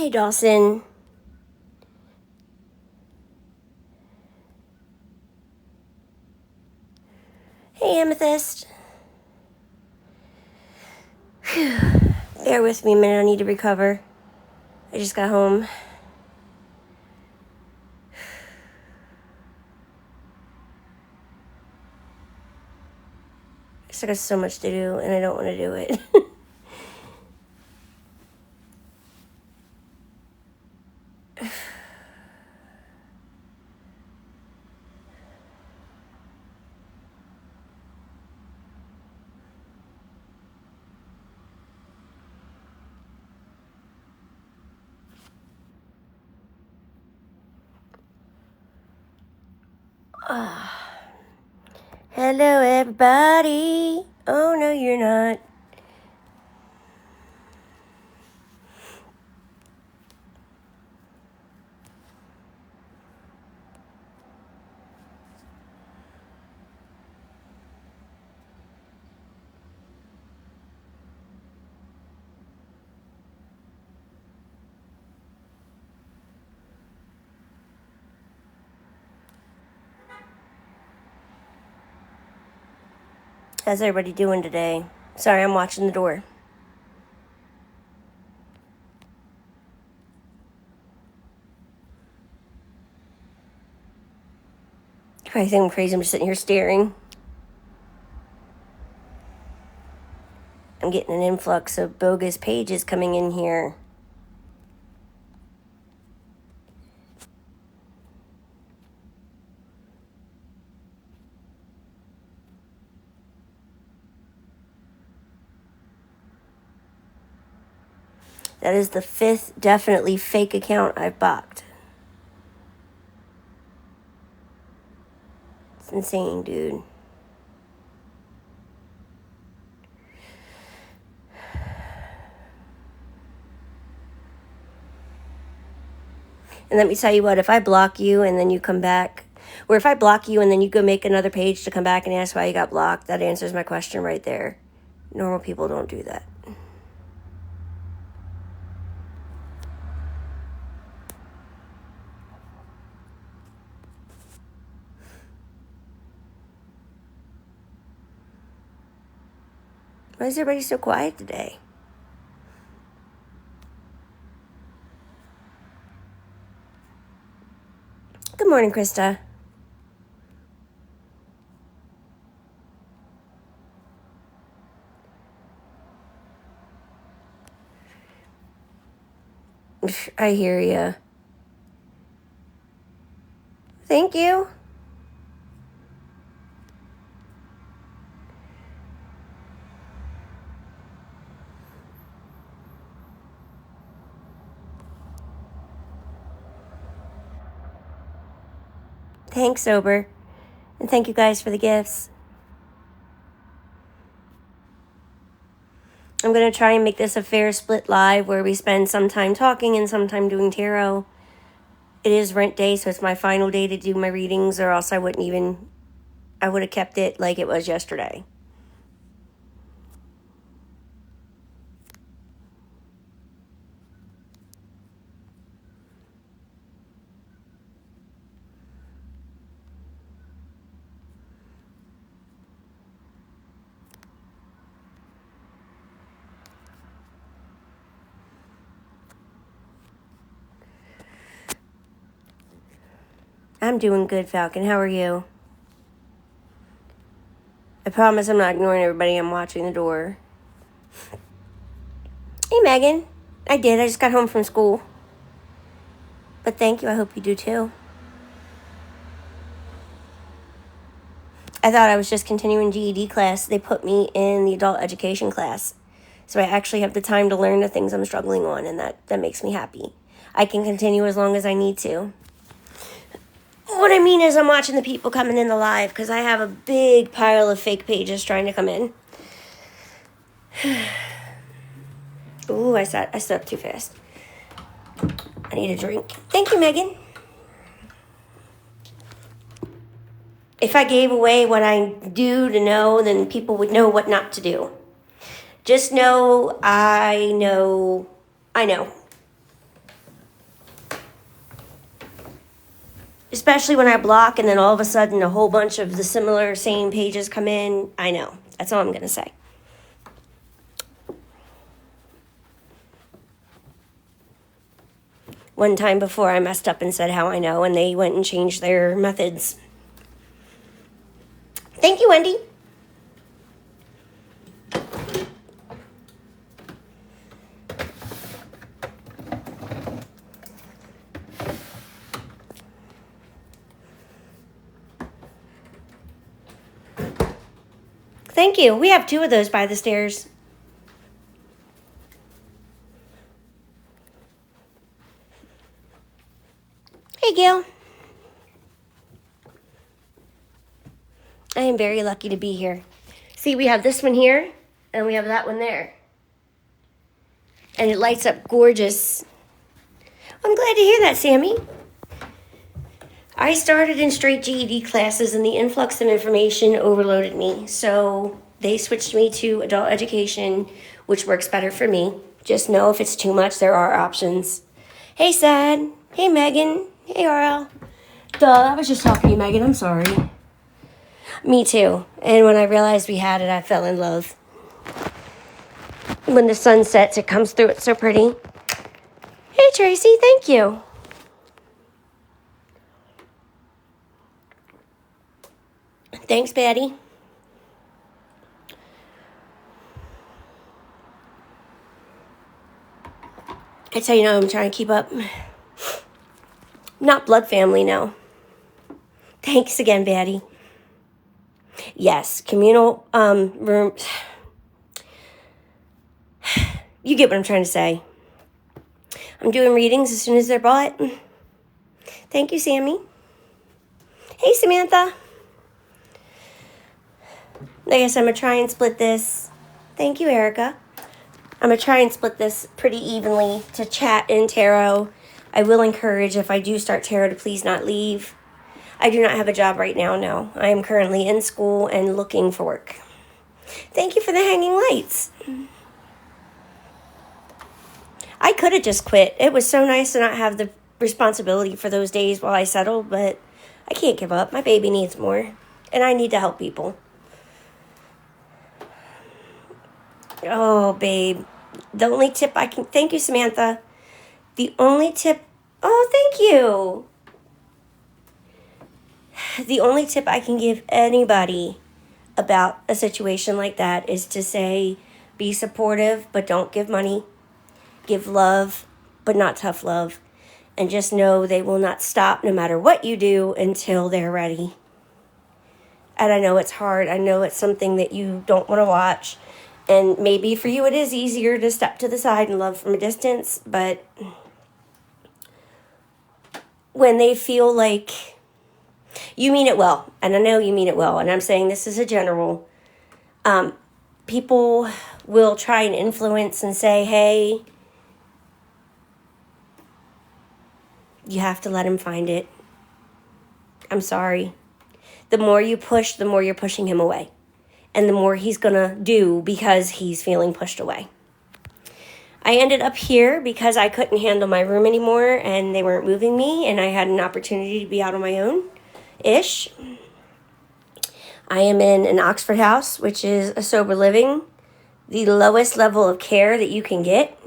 Hey, Dawson. Hey, Amethyst. Whew. Bear with me a minute, I need to recover. I just got home. I still got so much to do, and I don't want to do it. Hello, everybody. Oh, no, you're not. How's everybody doing today? Sorry, I'm watching the door. You probably think I'm crazy. I'm just sitting here staring. I'm getting an influx of bogus pages coming in here. That is the 5th definitely fake account I've blocked. It's insane, dude. And let me tell you what, if I block you and then you come back, or if I block you and then you go make another page to come back and ask why you got blocked, that answers my question right there. Normal people don't do that. Why is everybody so quiet today? Good morning, Krista. I hear ya. Thank you. Thanks, Sober. And thank you guys for the gifts. I'm going to try and make this a fair split live where we spend some time talking and some time doing tarot. It is rent day, so it's my final day to do my readings, or else I would have kept it like it was yesterday. I'm doing good, Falcon. How are you? I promise I'm not ignoring everybody. I'm watching the door. Hey, Megan. I did. I just got home from school. But thank you. I hope you do too. I thought I was just continuing GED class. They put me in the adult education class. So I actually have the time to learn the things I'm struggling on, and that makes me happy. I can continue as long as I need to. What I mean is I'm watching the people coming in the live because I have a big pile of fake pages trying to come in. Ooh, I slept too fast. I need a drink. Thank you, Megan. If I gave away what I do to know, then people would know what not to do. Just know I know. Especially when I block and then all of a sudden a whole bunch of the similar same pages come in. I know. That's all I'm going to say. One time before I messed up and said how I know, and they went and changed their methods. Thank you, Wendy. Thank you. We have 2 of those by the stairs. Hey, Gail. I am very lucky to be here. See, we have this one here, and we have that one there. And it lights up gorgeous. I'm glad to hear that, Sammy. I started in straight GED classes, and the influx of information overloaded me. So they switched me to adult education, which works better for me. Just know if it's too much, there are options. Hey, Sad. Hey, Megan. Hey, RL. Duh, I was just talking to you, Megan. I'm sorry. Me too. And when I realized we had it, I fell in love. When the sun sets, it comes through. It's so pretty. Hey, Tracy. Thank you. Thanks, Patty. That's how you know I'm trying to keep up. Not blood family, no. Thanks again, Patty. Yes, communal room. You get what I'm trying to say. I'm doing readings as soon as they're bought. Thank you, Sammy. Hey, Samantha. I guess I'm going to try and split this. Thank you, Erica. I'm going to try and split this pretty evenly to chat and tarot. I will encourage, if I do start tarot, to please not leave. I do not have a job right now, no. I am currently in school and looking for work. Thank you for the hanging lights. I could have just quit. It was so nice to not have the responsibility for those days while I settled, but I can't give up. My baby needs more, and I need to help people. Oh, babe. The only tip I can... Thank you, Samantha. The only tip... Oh, thank you. The only tip I can give anybody about a situation like that is to say, be supportive, but don't give money. Give love, but not tough love. And just know they will not stop no matter what you do until they're ready. And I know it's hard. I know it's something that you don't want to watch. And maybe for you it is easier to step to the side and love from a distance. But when they feel like you mean it well, and I know you mean it well, and I'm saying this is a general, people will try and influence and say, hey, you have to let him find it. I'm sorry. The more you push, the more you're pushing him away. And the more he's going to do because he's feeling pushed away. I ended up here because I couldn't handle my room anymore and they weren't moving me, and I had an opportunity to be out on my own-ish. I am in an Oxford house, which is a sober living, the lowest level of care that you can get.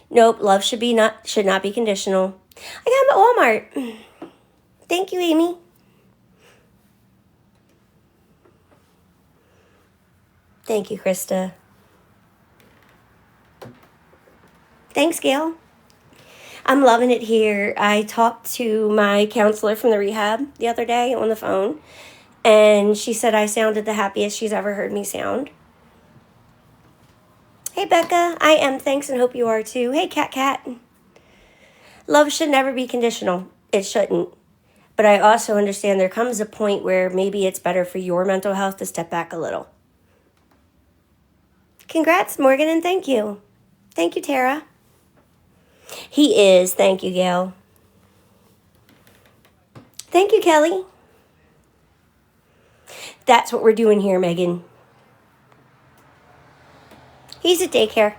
Nope, love should not be conditional. I got them at Walmart. Thank you, Amy. Thank you, Krista. Thanks, Gail. I'm loving it here. I talked to my counselor from the rehab the other day on the phone, and she said I sounded the happiest she's ever heard me sound. Hey, Becca. I am. Thanks, and hope you are too. Hey, Cat. Love should never be conditional. It shouldn't. But I also understand there comes a point where maybe it's better for your mental health to step back a little. Congrats, Morgan, and thank you. Thank you, Tara. He is. Thank you, Gail. Thank you, Kelly. That's what we're doing here, Megan. He's at daycare.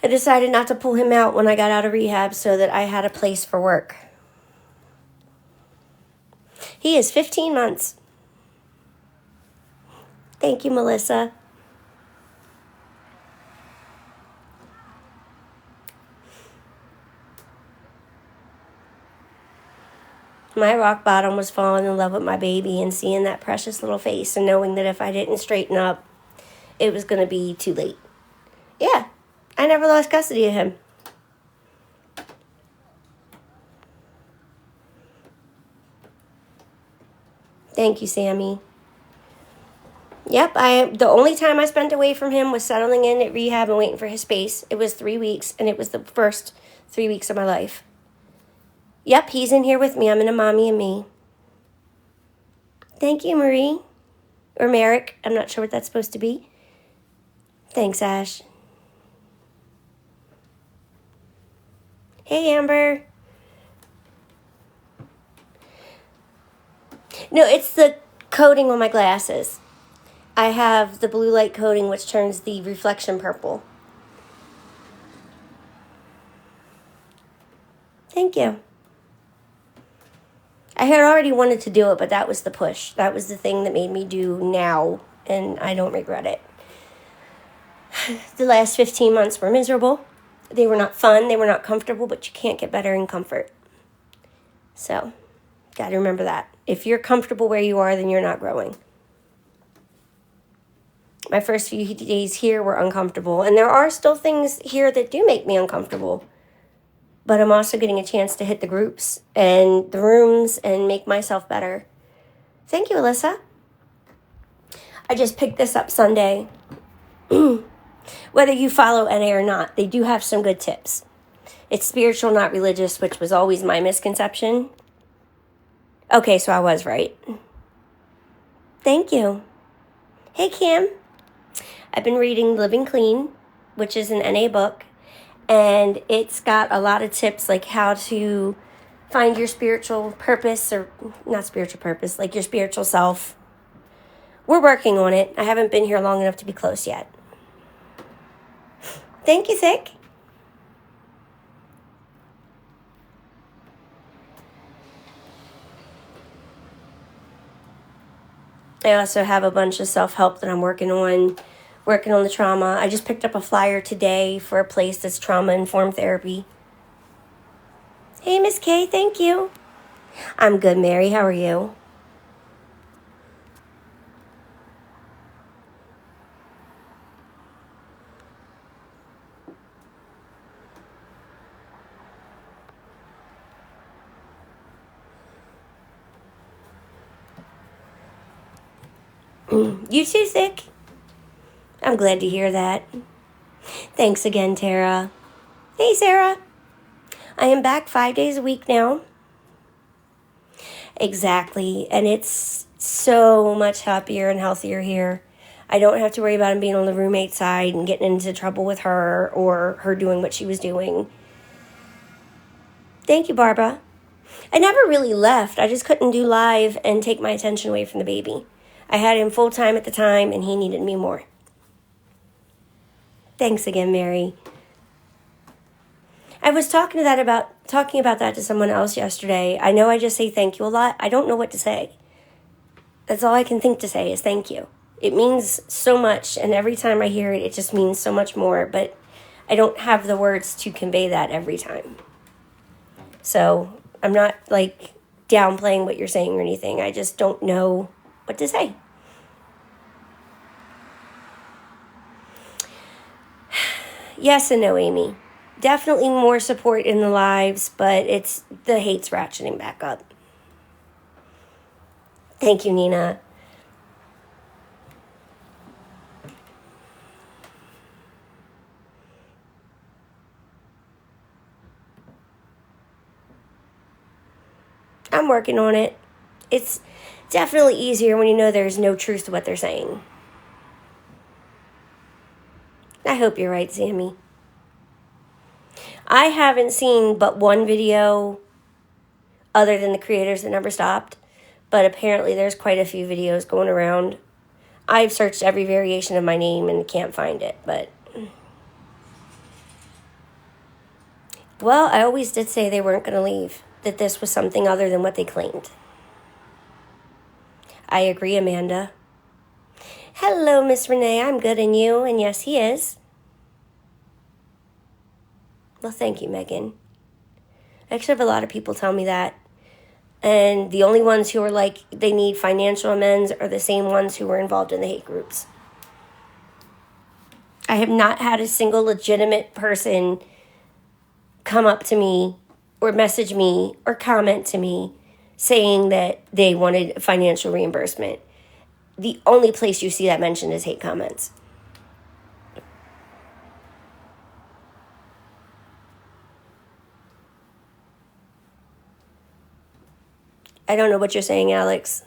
I decided not to pull him out when I got out of rehab so that I had a place for work. He is 15 months. Thank you, Melissa. My rock bottom was falling in love with my baby and seeing that precious little face and knowing that if I didn't straighten up, it was going to be too late. Yeah, I never lost custody of him. Thank you, Sammy. Yep, the only time I spent away from him was settling in at rehab and waiting for his space. It was 3 weeks, and it was the first 3 weeks of my life. Yep, he's in here with me. I'm in a mommy and me. Thank you, Marie. Or Merrick. I'm not sure what that's supposed to be. Thanks, Ash. Hey, Amber. No, it's the coating on my glasses. I have the blue light coating, which turns the reflection purple. Thank you. I had already wanted to do it, but that was the push. That was the thing that made me do now, and I don't regret it. The last 15 months were miserable. They were not fun. They were not comfortable, but you can't get better in comfort. So, got to remember that. If you're comfortable where you are, then you're not growing. My first few days here were uncomfortable, and there are still things here that do make me uncomfortable. But I'm also getting a chance to hit the groups and the rooms and make myself better. Thank you, Alyssa. I just picked this up Sunday. Whether you follow NA or not, they do have some good tips. It's spiritual, not religious, which was always my misconception. Okay, so I was right. Thank you. Hey, Kim. I've been reading Living Clean, which is an NA book. And it's got a lot of tips like how to find your spiritual purpose, or not spiritual purpose, like your spiritual self. We're working on it. I haven't been here long enough to be close yet. Thank you, Thick. I also have a bunch of self-help that I'm working on the trauma. I just picked up a flyer today for a place that's trauma-informed therapy. Hey, Miss Kay, thank you. I'm good, Mary. How are you? You too, Thick. I'm glad to hear that. Thanks again, Tara. Hey, Sarah. I am back 5 days a week now. Exactly. And it's so much happier and healthier here. I don't have to worry about him being on the roommate side and getting into trouble with her or her doing what she was doing. Thank you, Barbara. I never really left. I just couldn't do live and take my attention away from the baby. I had him full time at the time and he needed me more. Thanks again, Mary. I was talking about that to someone else yesterday. I know I just say thank you a lot. I don't know what to say. That's all I can think to say is thank you. It means so much, and every time I hear it, it just means so much more, but I don't have the words to convey that every time. So I'm not like downplaying what you're saying or anything. I just don't know what to say. Yes and no, Amy. Definitely more support in the lives, but it's the hate's ratcheting back up. Thank you, Nina. I'm working on it. It's definitely easier when you know there's no truth to what they're saying. I hope you're right, Sammy. I haven't seen but one video other than the creators that never stopped, But apparently there's quite a few videos going around. I've searched every variation of my name and can't find it, but... Well, I always did say they weren't going to leave, that this was something other than what they claimed. I agree, Amanda. Hello, Miss Renee. I'm good, and you? And yes, he is. Well, thank you, Megan. I actually have a lot of people tell me that. And the only ones who are like, they need financial amends are the same ones who were involved in the hate groups. I have not had a single legitimate person come up to me or message me or comment to me saying that they wanted financial reimbursement. The only place you see that mentioned is hate comments. I don't know what you're saying, Alex.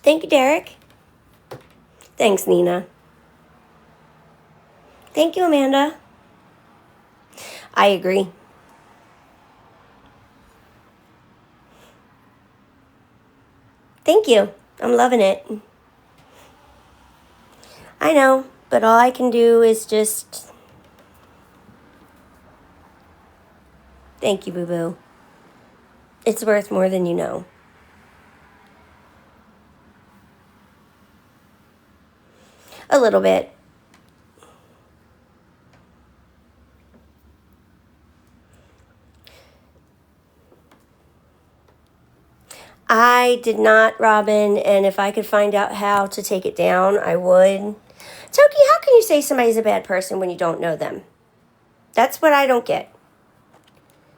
Thank you, Derek. Thanks, Nina. Thank you, Amanda. I agree. Thank you. I'm loving it. I know, but all I can do is just... Thank you, boo-boo. It's worth more than you know. A little bit. I did not, Robin, and if I could find out how to take it down, I would. Toki, how can you say somebody's a bad person when you don't know them? That's what I don't get.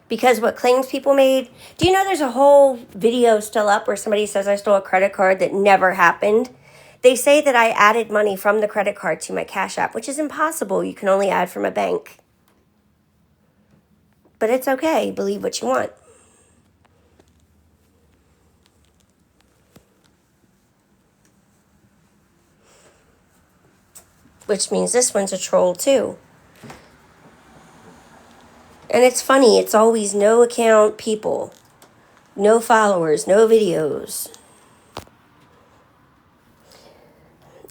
Because what claims people made... Do you know there's a whole video still up where somebody says I stole a credit card that never happened? They say that I added money from the credit card to my Cash App, which is impossible. You can only add from a bank. But it's okay. Believe what you want. Which means this one's a troll too. And it's funny, it's always no account people. No followers, no videos.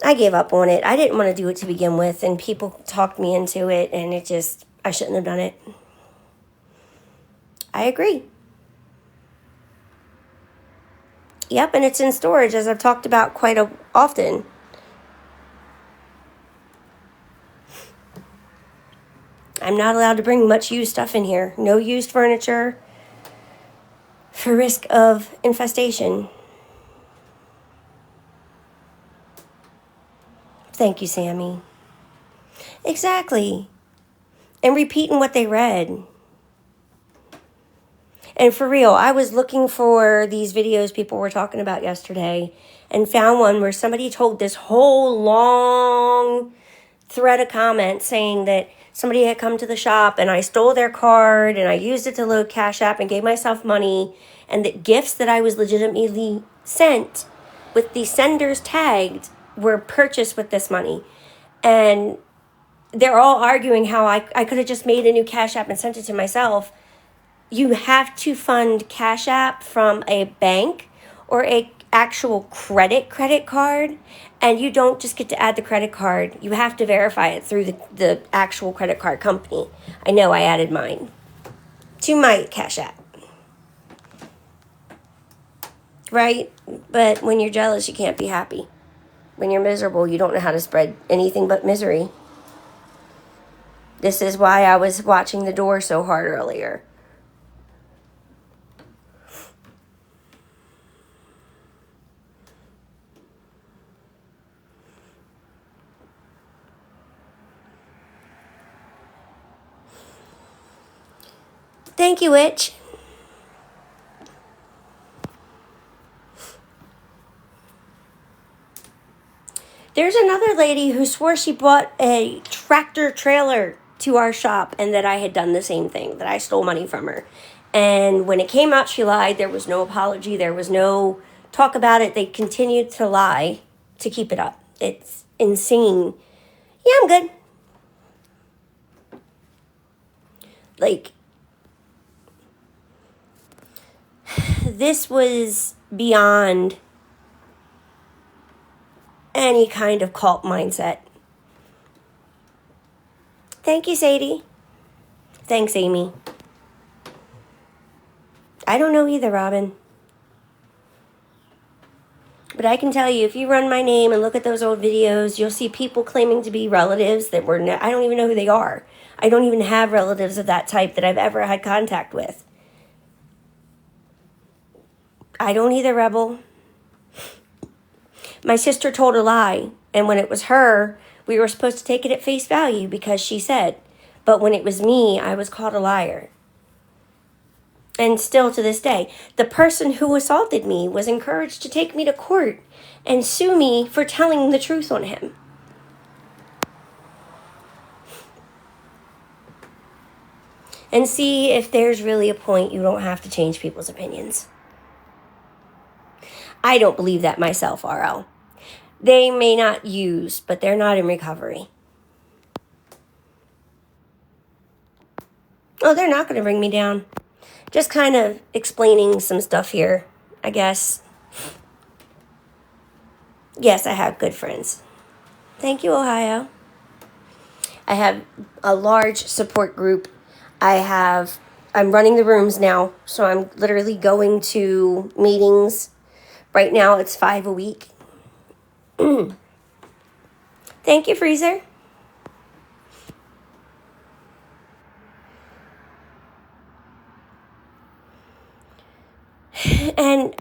I gave up on it. I didn't want to do it to begin with, and people talked me into it, and it just, I shouldn't have done it. I agree. Yep, and it's in storage, as I've talked about quite often. I'm not allowed to bring much used stuff in here. No used furniture for risk of infestation. Thank you, Sammy. Exactly. And repeating what they read. And for real, I was looking for these videos people were talking about yesterday and found one where somebody told this whole long thread of comments saying that somebody had come to the shop and I stole their card and I used it to load Cash App and gave myself money, and that gifts that I was legitimately sent with the senders tagged were purchased with this money. And they're all arguing how I could have just made a new Cash App and sent it to myself. You have to fund Cash App from a bank or a actual credit card, and you don't just get to add the credit card. You have to verify it through the actual credit card company. I know I added mine to my Cash App. Right? But when you're jealous, you can't be happy. When you're miserable, you don't know how to spread anything but misery. This is why I was watching the door so hard earlier. Thank you, Witch. There's another lady who swore she bought a tractor trailer to our shop and that I had done the same thing, that I stole money from her. And when it came out, she lied. There was no apology. There was no talk about it. They continued to lie to keep it up. It's insane. Yeah, I'm good. Like, this was beyond any kind of cult mindset. Thank you, Sadie. Thanks, Amy. I don't know either, Robin. But I can tell you, if you run my name and look at those old videos, you'll see people claiming to be relatives that were I don't even know who they are. I don't even have relatives of that type that I've ever had contact with. I don't either, Rebel. My sister told a lie, and when it was her, we were supposed to take it at face value because she said. But when it was me, I was called a liar. And still to this day, the person who assaulted me was encouraged to take me to court and sue me for telling the truth on him. And see if there's really a point you don't have to change people's opinions. I don't believe that myself, RL. They may not use, but they're not in recovery. Oh, they're not going to bring me down. Just kind of explaining some stuff here, I guess. Yes, I have good friends. Thank you, Ohio. I have a large support group. I'm running the rooms now, so I'm literally going to meetings. Right now, it's 5 a week. Thank you, Freezer. And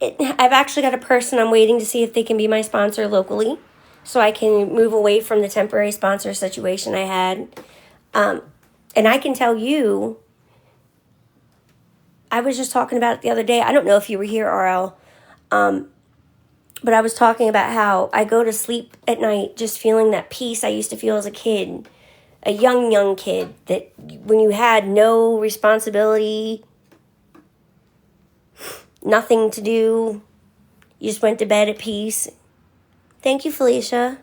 I've actually got a person I'm waiting to see if they can be my sponsor locally, so I can move away from the temporary sponsor situation I had. And I can tell you, I was just talking about it the other day. I don't know if you were here, RL, but I was talking about how I go to sleep at night just feeling that peace I used to feel as a kid, a young kid, that when you had no responsibility, nothing to do, you just went to bed at peace. Thank you, Felicia.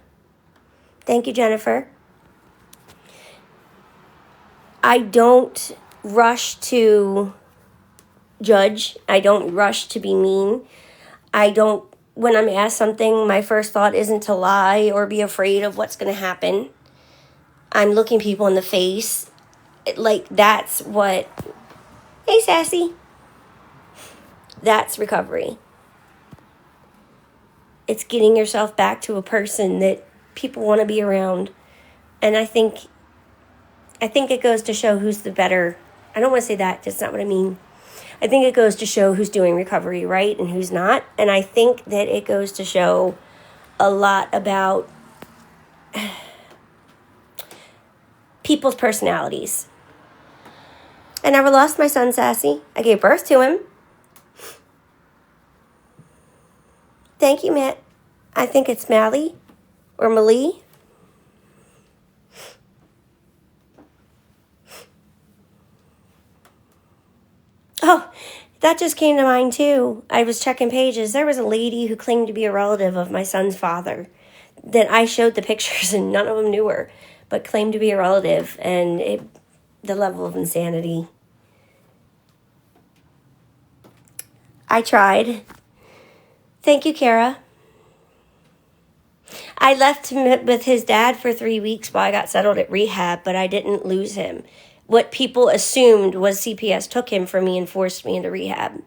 Thank you, Jennifer. I don't rush to judge. I don't rush to be mean. When I'm asked something, my first thought isn't to lie or be afraid of what's going to happen. I'm looking people in the face. That's what... Hey, Sassy. That's recovery. It's getting yourself back to a person that people want to be around. And I think it goes to show who's the better... I don't want to say that. That's not what I mean. I think it goes to show who's doing recovery right and who's not. And I think that it goes to show a lot about people's personalities. I never lost my son, Sassy. I gave birth to him. Thank you, Matt. I think it's Mally or Malie. Oh, that just came to mind, too. I was checking pages. There was a lady who claimed to be a relative of my son's father. Then I showed the pictures, and none of them knew her, but claimed to be a relative, and the level of insanity. I tried. Thank you, Kara. I left him with his dad for 3 weeks while I got settled at rehab, but I didn't lose him. What people assumed was CPS took him from me and forced me into rehab.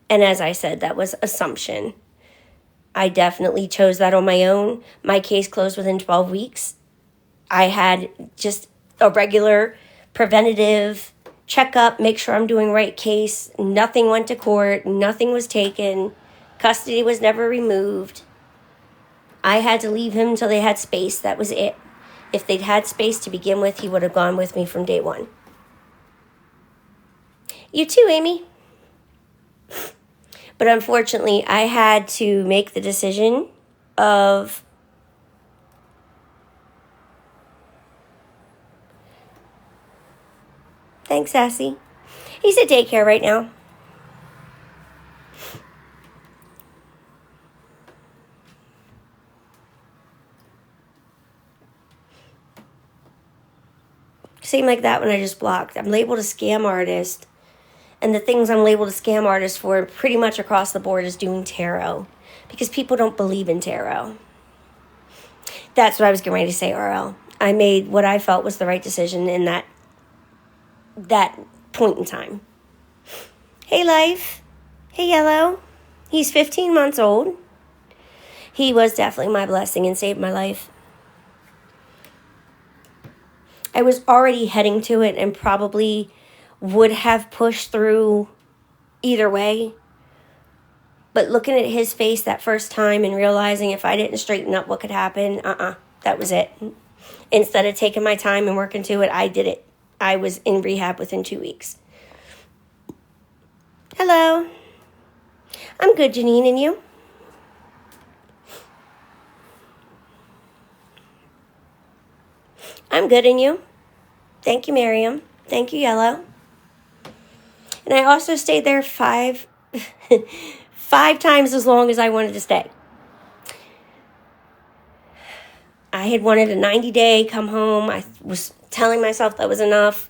And as I said, that was assumption. I definitely chose that on my own. My case closed within 12 weeks. I had just a regular preventative checkup, make sure I'm doing right case. Nothing went to court. Nothing was taken. Custody was never removed. I had to leave him until they had space. That was it. If they'd had space to begin with, he would have gone with me from day one. You too, Amy. But unfortunately, I had to make the decision of thanks, Sassy. He's at daycare right now. Seemed like that when I just blocked. I'm labeled a scam artist. And the things I'm labeled a scam artist for pretty much across the board is doing tarot. Because people don't believe in tarot. That's what I was getting ready to say, RL. I made what I felt was the right decision in that point in time. Hey, Life. Hey, Yellow. He's 15 months old. He was definitely my blessing and saved my life. I was already heading to it and probably would have pushed through either way. But looking at his face that first time and realizing if I didn't straighten up what could happen, that was it. Instead of taking my time and working to it, I did it. I was in rehab within 2 weeks. Hello. I'm good, Janine, and you? I'm good, and you? Thank you, Miriam. Thank you, Yellow. And I also stayed there five times as long as I wanted to stay. I had wanted a 90-day come home. I was telling myself that was enough.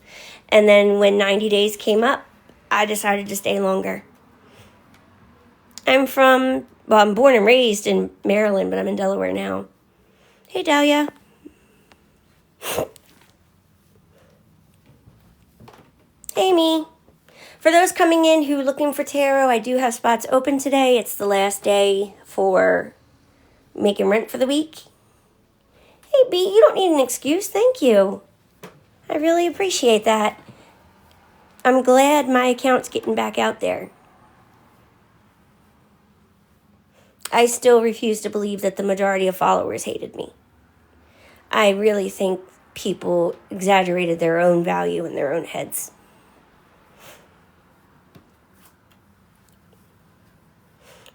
And then when 90 days came up, I decided to stay longer. I'm born and raised in Maryland, but I'm in Delaware now. Hey, Dahlia. Amy. For those coming in who are looking for tarot, I do have spots open today. It's the last day for making rent for the week. Hey, B, you don't need an excuse. Thank you. I really appreciate that. I'm glad my account's getting back out there. I still refuse to believe that the majority of followers hated me. I really think people exaggerated their own value in their own heads.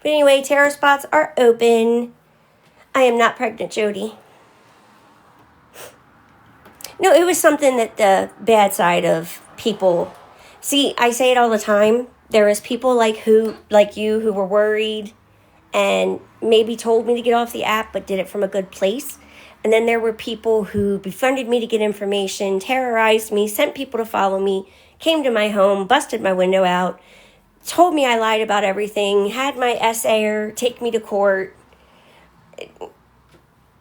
But anyway, tarot spots are open. I am not pregnant, Jody. No, it was something that the bad side of people... See, I say it all the time. There was people like you who were worried and maybe told me to get off the app but did it from a good place. And then there were people who befriended me to get information, terrorized me, sent people to follow me, came to my home, busted my window out, told me I lied about everything, had my essayer take me to court.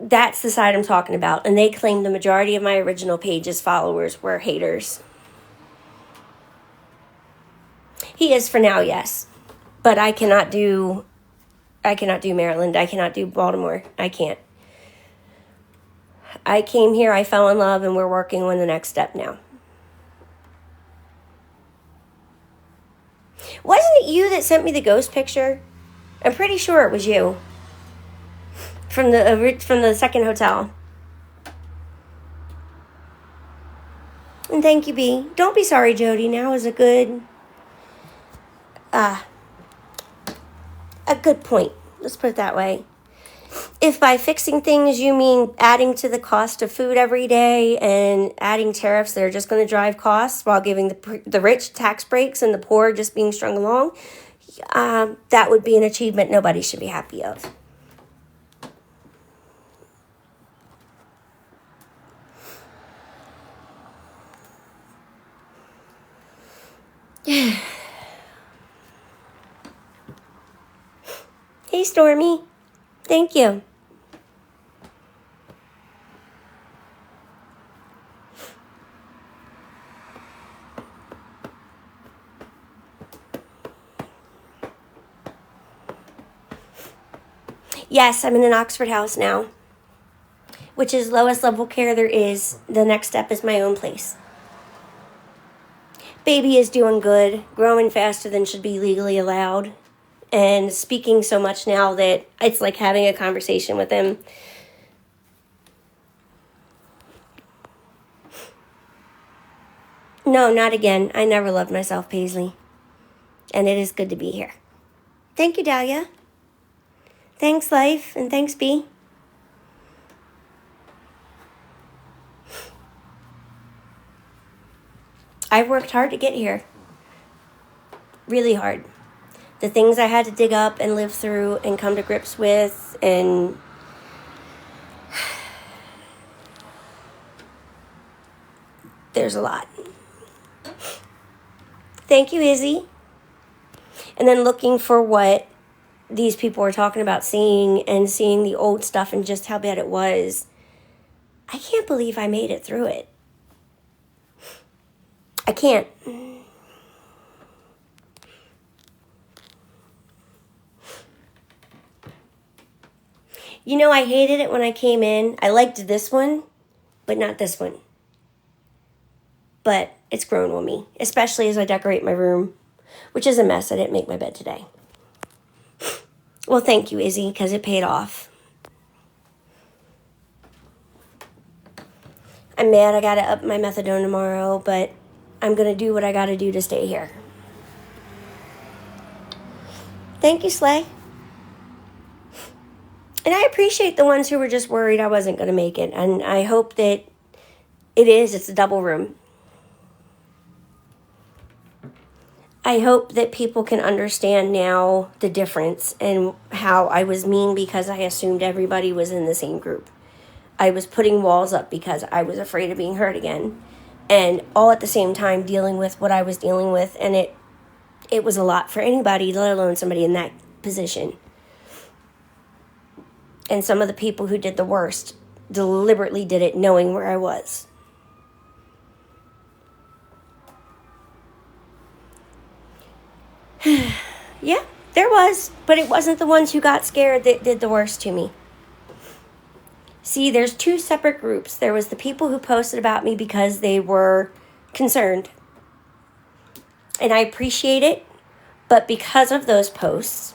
That's the side I'm talking about. And they claimed the majority of my original page's followers were haters. He is for now, yes. But I cannot do Maryland. I cannot do Baltimore. I can't. I came here, I fell in love, and we're working on the next step now. Wasn't it you that sent me the ghost picture? I'm pretty sure it was you. From the second hotel. And thank you, B. Don't be sorry, Jody. Now is a good point. Let's put it that way. If by fixing things you mean adding to the cost of food every day and adding tariffs that are just going to drive costs while giving the rich tax breaks and the poor just being strung along, that would be an achievement nobody should be happy of. Hey, Stormy. Thank you. Yes, I'm in an Oxford house now, which is lowest level care there is. The next step is my own place. Baby is doing good, growing faster than should be legally allowed, and speaking so much now that it's like having a conversation with him. No, not again. I never loved myself, Paisley. And it is good to be here. Thank you, Dahlia. Thanks, Life, and thanks, B. I've worked hard to get here. Really hard. The things I had to dig up and live through and come to grips with, and there's a lot. Thank you, Izzy. And then looking for what these people were talking about seeing the old stuff and just how bad it was. I can't believe I made it through it. I can't. You know, I hated it when I came in. I liked this one, but not this one. But it's grown on me, especially as I decorate my room, which is a mess. I didn't make my bed today. Well, thank you, Izzy, because it paid off. I'm mad I got to up my methadone tomorrow, but I'm going to do what I got to do to stay here. Thank you, Slay. And I appreciate the ones who were just worried I wasn't going to make it. And I hope that it's a double room. I hope that people can understand now the difference and how I was mean because I assumed everybody was in the same group. I was putting walls up because I was afraid of being hurt again. And all at the same time dealing with what I was dealing with. And it was a lot for anybody, let alone somebody in that position. And some of the people who did the worst deliberately did it knowing where I was. Yeah, there was. But it wasn't the ones who got scared that did the worst to me. See, there's two separate groups. There was the people who posted about me because they were concerned. And I appreciate it. But because of those posts,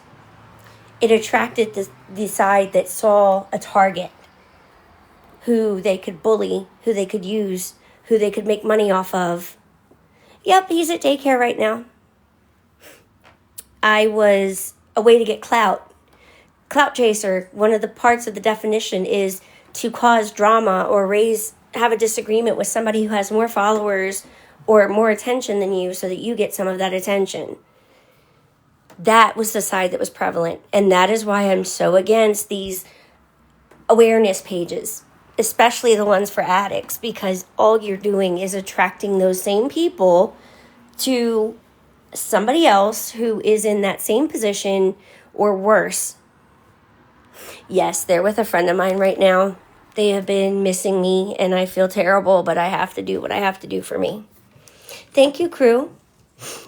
it attracted the side that saw a target who they could bully, who they could use, who they could make money off of. Yep, he's at daycare right now. I was a way to get clout. Clout chaser, one of the parts of the definition is to cause drama or have a disagreement with somebody who has more followers or more attention than you so that you get some of that attention. That was the side that was prevalent. And that is why I'm so against these awareness pages, especially the ones for addicts, because all you're doing is attracting those same people to somebody else who is in that same position or worse. Yes, they're with a friend of mine right now. They have been missing me and I feel terrible, but I have to do what I have to do for me. Thank you, crew.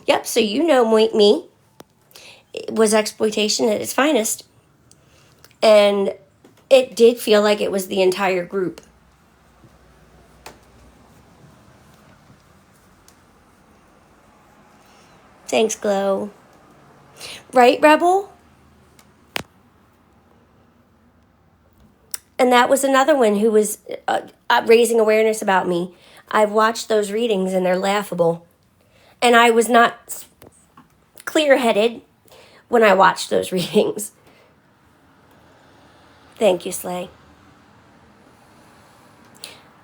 Yep, so you know me. It was exploitation at its finest. And it did feel like it was the entire group. Thanks, Glow. Right, Rebel? And that was another one who was raising awareness about me. I've watched those readings and they're laughable. And I was not clear-headed when I watched those readings. Thank you, Slay.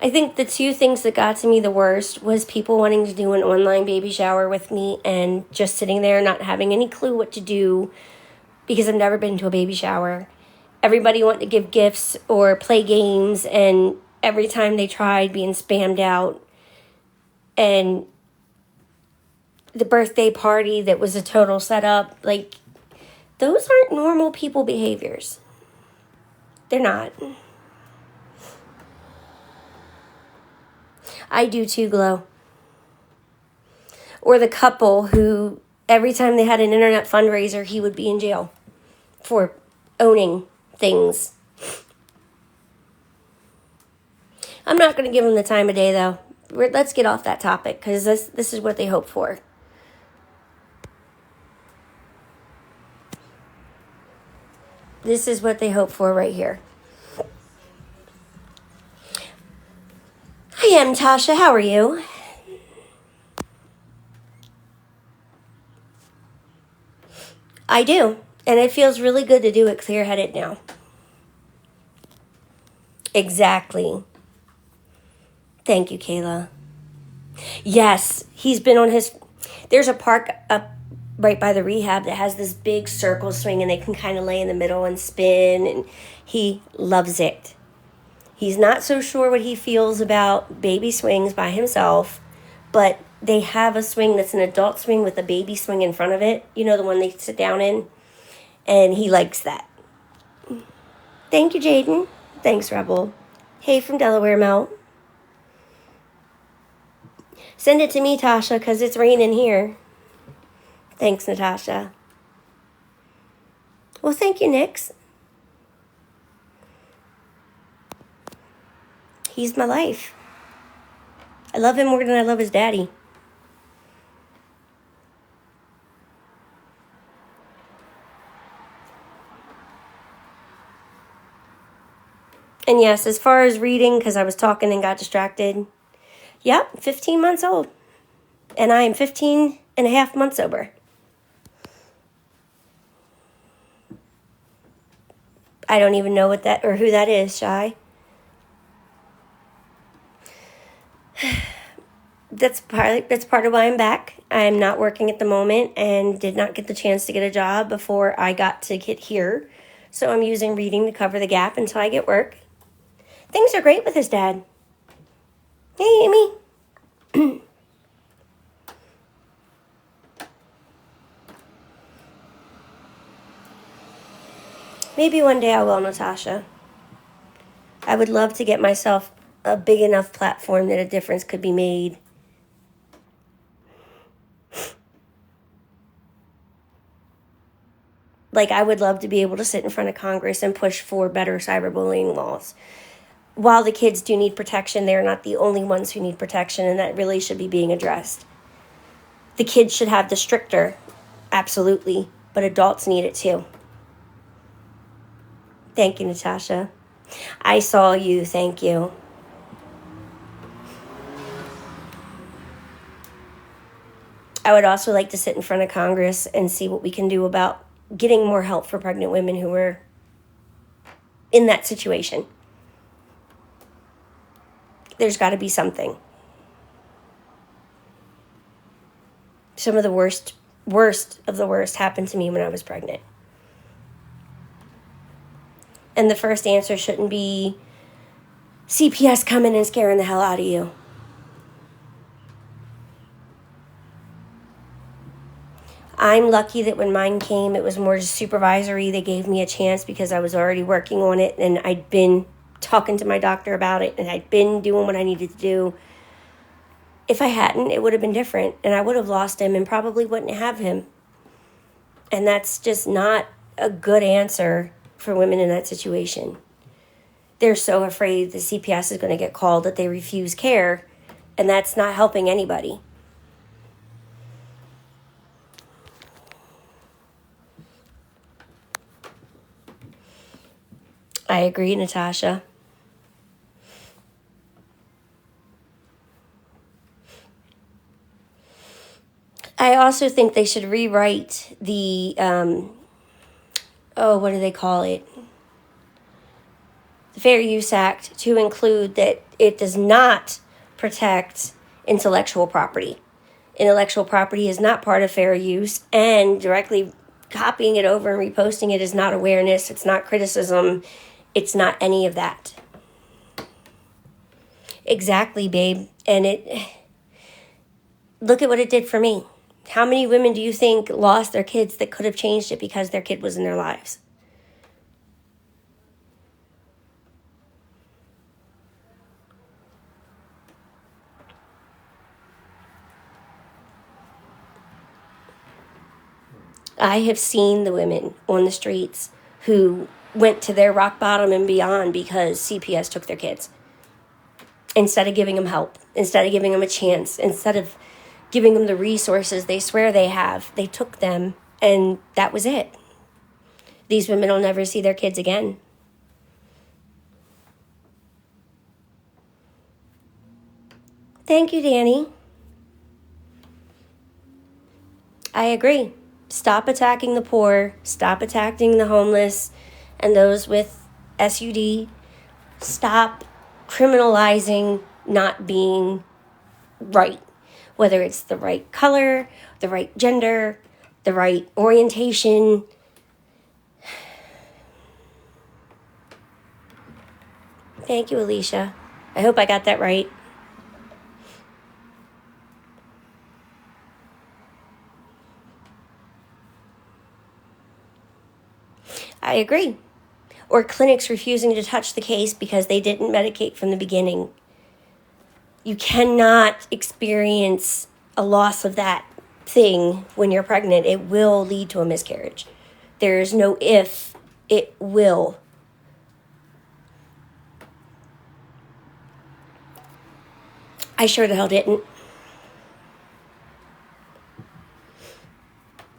I think the two things that got to me the worst was people wanting to do an online baby shower with me and just sitting there not having any clue what to do because I've never been to a baby shower. Everybody wanted to give gifts or play games, and every time they tried, being spammed out. And the birthday party that was a total setup, like, those aren't normal people behaviors. They're not. I do too, Glow. Or the couple who, every time they had an internet fundraiser, he would be in jail for owning things. I'm not going to give them the time of day, though. Let's get off that topic, because this is what they hope for. This is what they hope for right here. I am Tasha. How are you? I do. And it feels really good to do it clear-headed now. Exactly. Thank you, Kayla. Yes, he's been on his... There's a park up right by the rehab that has this big circle swing, and they can kind of lay in the middle and spin, and he loves it. He's not so sure what he feels about baby swings by himself, but they have a swing that's an adult swing with a baby swing in front of it. You know, the one they sit down in? And he likes that. Thank you, Jaden. Thanks, Rebel. Hey, from Delaware, Mel. Send it to me, Tasha, because it's raining here. Thanks, Natasha. Well, thank you, Nix. He's my life. I love him more than I love his daddy. And yes, as far as reading, because I was talking and got distracted, yep, 15 months old. And I am 15 and a half months sober. I don't even know what that or who that is, Shy. That's part of why I'm back. I'm not working at the moment and did not get the chance to get a job before I got to get here. So I'm using reading to cover the gap until I get work. Things are great with his dad. Hey, Amy. Maybe one day I will, Natasha. I would love to get myself a big enough platform that a difference could be made. Like, I would love to be able to sit in front of Congress and push for better cyberbullying laws. While the kids do need protection, they're not the only ones who need protection, and that really should be being addressed. The kids should have the stricter, absolutely, but adults need it too. Thank you, Natasha. I saw you, thank you. I would also like to sit in front of Congress and see what we can do about getting more help for pregnant women who are in that situation. There's got to be something. Some of the worst of the worst happened to me when I was pregnant. And the first answer shouldn't be CPS coming and scaring the hell out of you. I'm lucky that when mine came, it was more just supervisory. They gave me a chance because I was already working on it, and I'd been talking to my doctor about it, and I'd been doing what I needed to do. If I hadn't, it would have been different, and I would have lost him and probably wouldn't have him. And that's just not a good answer for women in that situation. They're so afraid the CPS is going to get called that they refuse care, and that's not helping anybody. I agree, Natasha. I also think they should rewrite the, what do they call it? The Fair Use Act to include that it does not protect intellectual property. Intellectual property is not part of fair use, and directly copying it over and reposting it is not awareness, it's not criticism, it's not any of that. Exactly, babe. And look at what it did for me. How many women do you think lost their kids that could have changed it because their kid was in their lives? I have seen the women on the streets who went to their rock bottom and beyond because CPS took their kids. Instead of giving them help, instead of giving them a chance, instead of giving them the resources they swear they have, they took them, and that was it. These women will never see their kids again. Thank you, Danny. I agree. Stop attacking the poor, stop attacking the homeless and those with SUD. Stop criminalizing not being right, whether it's the right color, the right gender, the right orientation. Thank you, Alicia. I hope I got that right. agree. Or clinics refusing to touch the case because they didn't medicate from the beginning. You cannot experience a loss of that thing when you're pregnant. It will lead to a miscarriage. There's no if, it will. I sure the hell didn't.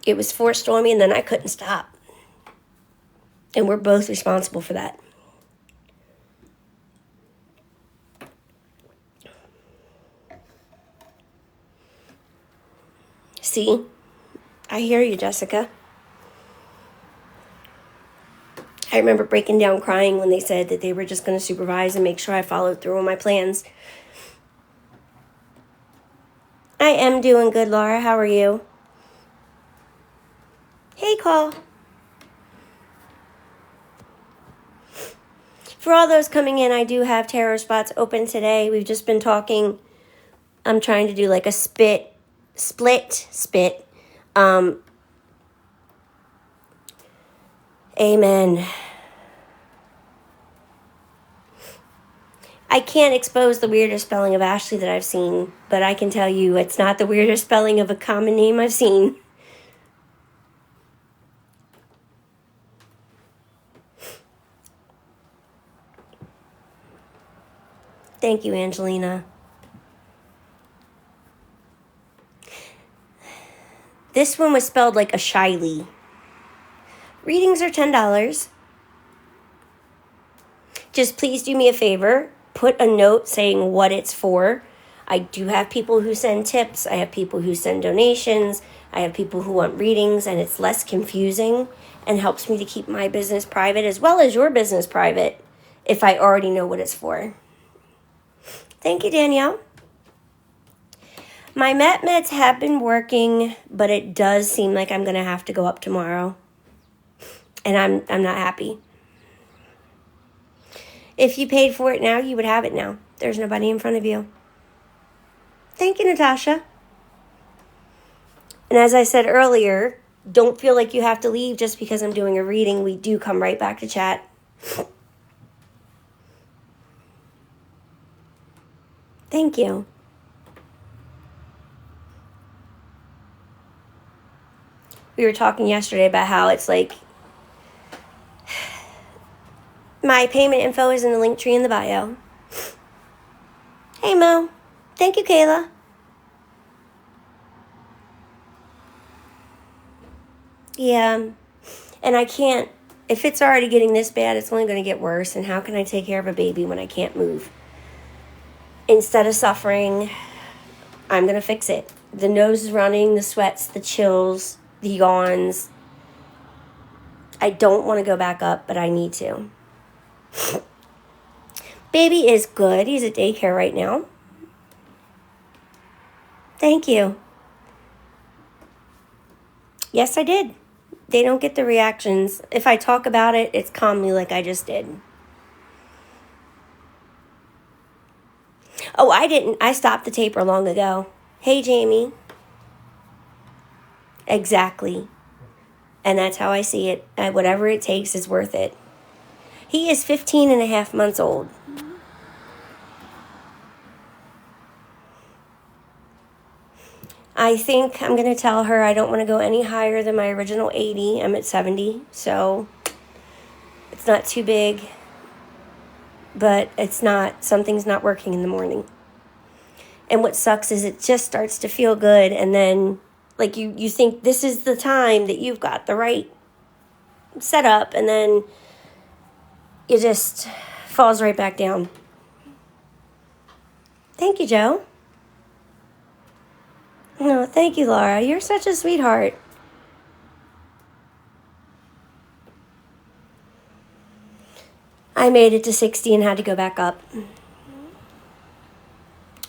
It was forced on me and then I couldn't stop. And we're both responsible for that. See? I hear you, Jessica. I remember breaking down crying when they said that they were just going to supervise and make sure I followed through on my plans. I am doing good, Laura. How are you? Hey, Call. For all those coming in, I do have tarot spots open today. We've just been talking. I'm trying to do like a split. Amen. I can't expose the weirdest spelling of Ashley that I've seen, but I can tell you it's not the weirdest spelling of a common name I've seen. Thank you, Angelina. This one was spelled like a Shiley. Readings are $10. Just please do me a favor. Put a note saying what it's for. I do have people who send tips. I have people who send donations. I have people who want readings, and it's less confusing and helps me to keep my business private as well as your business private if I already know what it's for. Thank you, Danielle. My meds have been working, but it does seem like I'm going to have to go up tomorrow. And I'm not happy. If you paid for it now, you would have it now. There's nobody in front of you. Thank you, Natasha. And as I said earlier, don't feel like you have to leave just because I'm doing a reading. We do come right back to chat. Thank you. We were talking yesterday about how it's like my payment info is in the link tree in the bio. Hey, Mo. Thank you, Kayla. Yeah. And I can't, if it's already getting this bad, it's only going to get worse. And how can I take care of a baby when I can't move? Instead of suffering, I'm going to fix it. The nose is running, the sweats, the chills, the yawns. I don't want to go back up, but I need to. Baby is good. He's at daycare right now. Thank you. Yes, I did. They don't get the reactions. If I talk about it, it's calmly like I just did. Oh, I didn't. I stopped the taper long ago. Hey, Jamie. Exactly. And that's how I see it. Whatever it takes is worth it. He is 15 and a half months old. I think I'm going to tell her I don't want to go any higher than my original 80. I'm at 70, so it's not too big. But it's not, something's not working in the morning. And what sucks is it just starts to feel good, and then like you think this is the time that you've got the right setup, and then it just falls right back down. Thank you, Joe. No, thank you, Laura. You're such a sweetheart. I made it to 60 and had to go back up.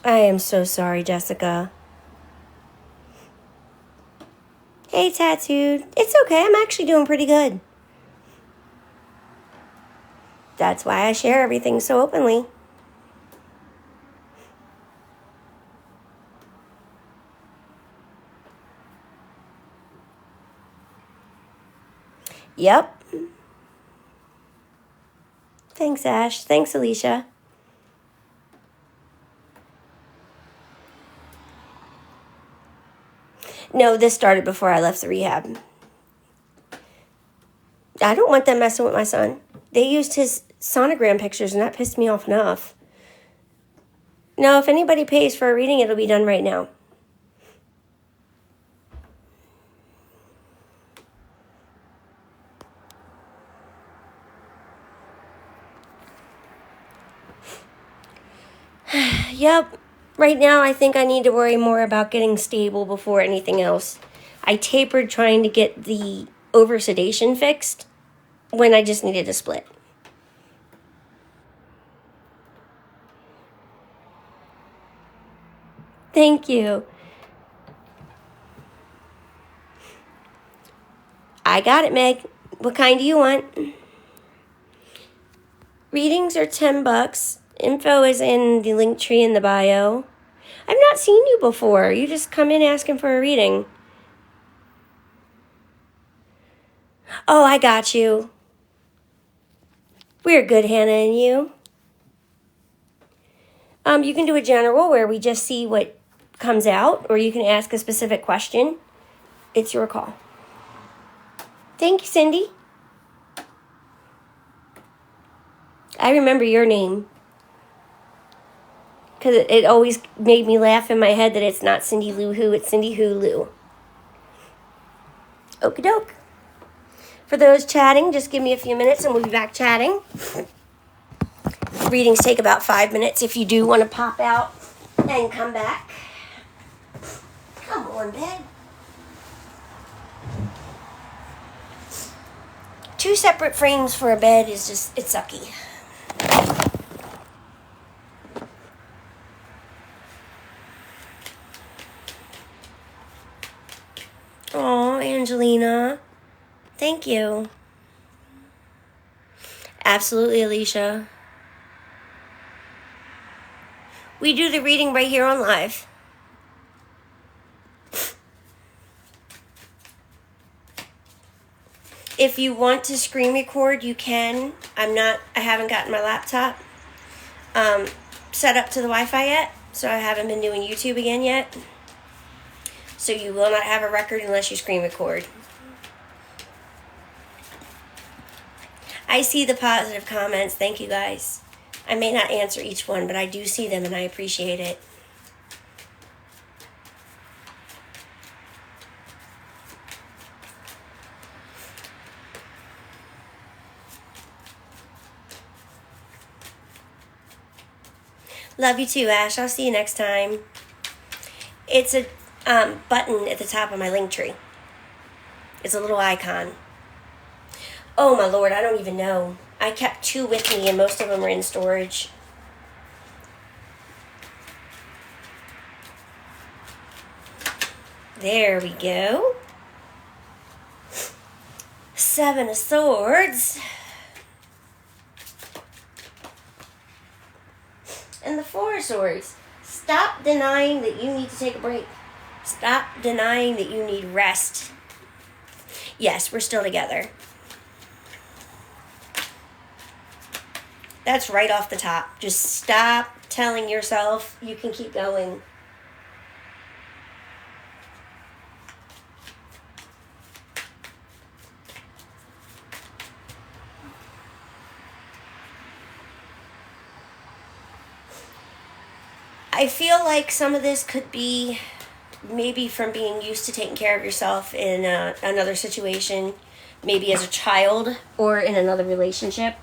I am so sorry, Jessica. Hey, Tattooed. It's okay. I'm actually doing pretty good. That's why I share everything so openly. Yep. Thanks, Ash. Thanks, Alicia. No, this started before I left the rehab. I don't want them messing with my son. They used his sonogram pictures, and that pissed me off enough. No, if anybody pays for a reading, it'll be done right now. Yep. Right now, I think I need to worry more about getting stable before anything else. I tapered trying to get the over-sedation fixed when I just needed to split. Thank you. I got it, Meg. What kind do you want? Readings are $10. Info is in the link tree in the bio. I've not seen you before. You just come in asking for a reading. Oh, I got you. We're good, Hannah and you. You can do a general where we just see what comes out, or you can ask a specific question. It's your call. Thank you, Cindy. I remember your name. Because it always made me laugh in my head that it's not Cindy Lou Who, it's Cindy Who Lou. Okie doke. For those chatting, just give me a few minutes and we'll be back chatting. Readings take about 5 minutes if you do want to pop out and come back. Come on, bed. 2 separate frames for a bed is just, it's sucky. Oh, Angelina. Thank you. Absolutely, Alicia. We do the reading right here on live. If you want to screen record, you can. I haven't gotten my laptop set up to the Wi-Fi yet, so I haven't been doing YouTube again yet. So you will not have a record unless you screen record. I see the positive comments. Thank you, guys. I may not answer each one, but I do see them and I appreciate it. Love you too, Ash. I'll see you next time. It's a button at the top of my link tree. It's a little icon. Oh my lord, I don't even know. I kept 2 with me and most of them are in storage. There we go. 7 of Swords. And the 4 of Swords. Stop denying that you need to take a break. Stop denying that you need rest. Yes, we're still together. That's right off the top. Just stop telling yourself you can keep going. I feel like some of this could be maybe from being used to taking care of yourself in another situation, maybe as a child or in another relationship.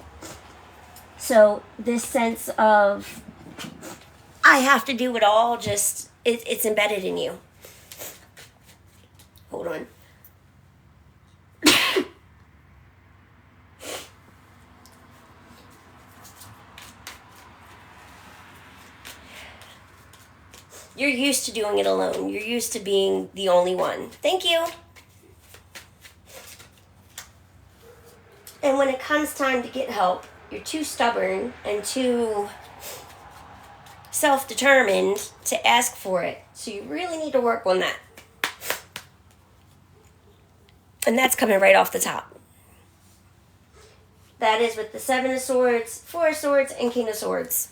So this sense of I have to do it all, just it's embedded in you. Hold on. You're used to doing it alone. You're used to being the only one. Thank you. And when it comes time to get help, you're too stubborn and too self-determined to ask for it. So you really need to work on that. And that's coming right off the top. That is with the Seven of Swords, Four of Swords, and King of Swords.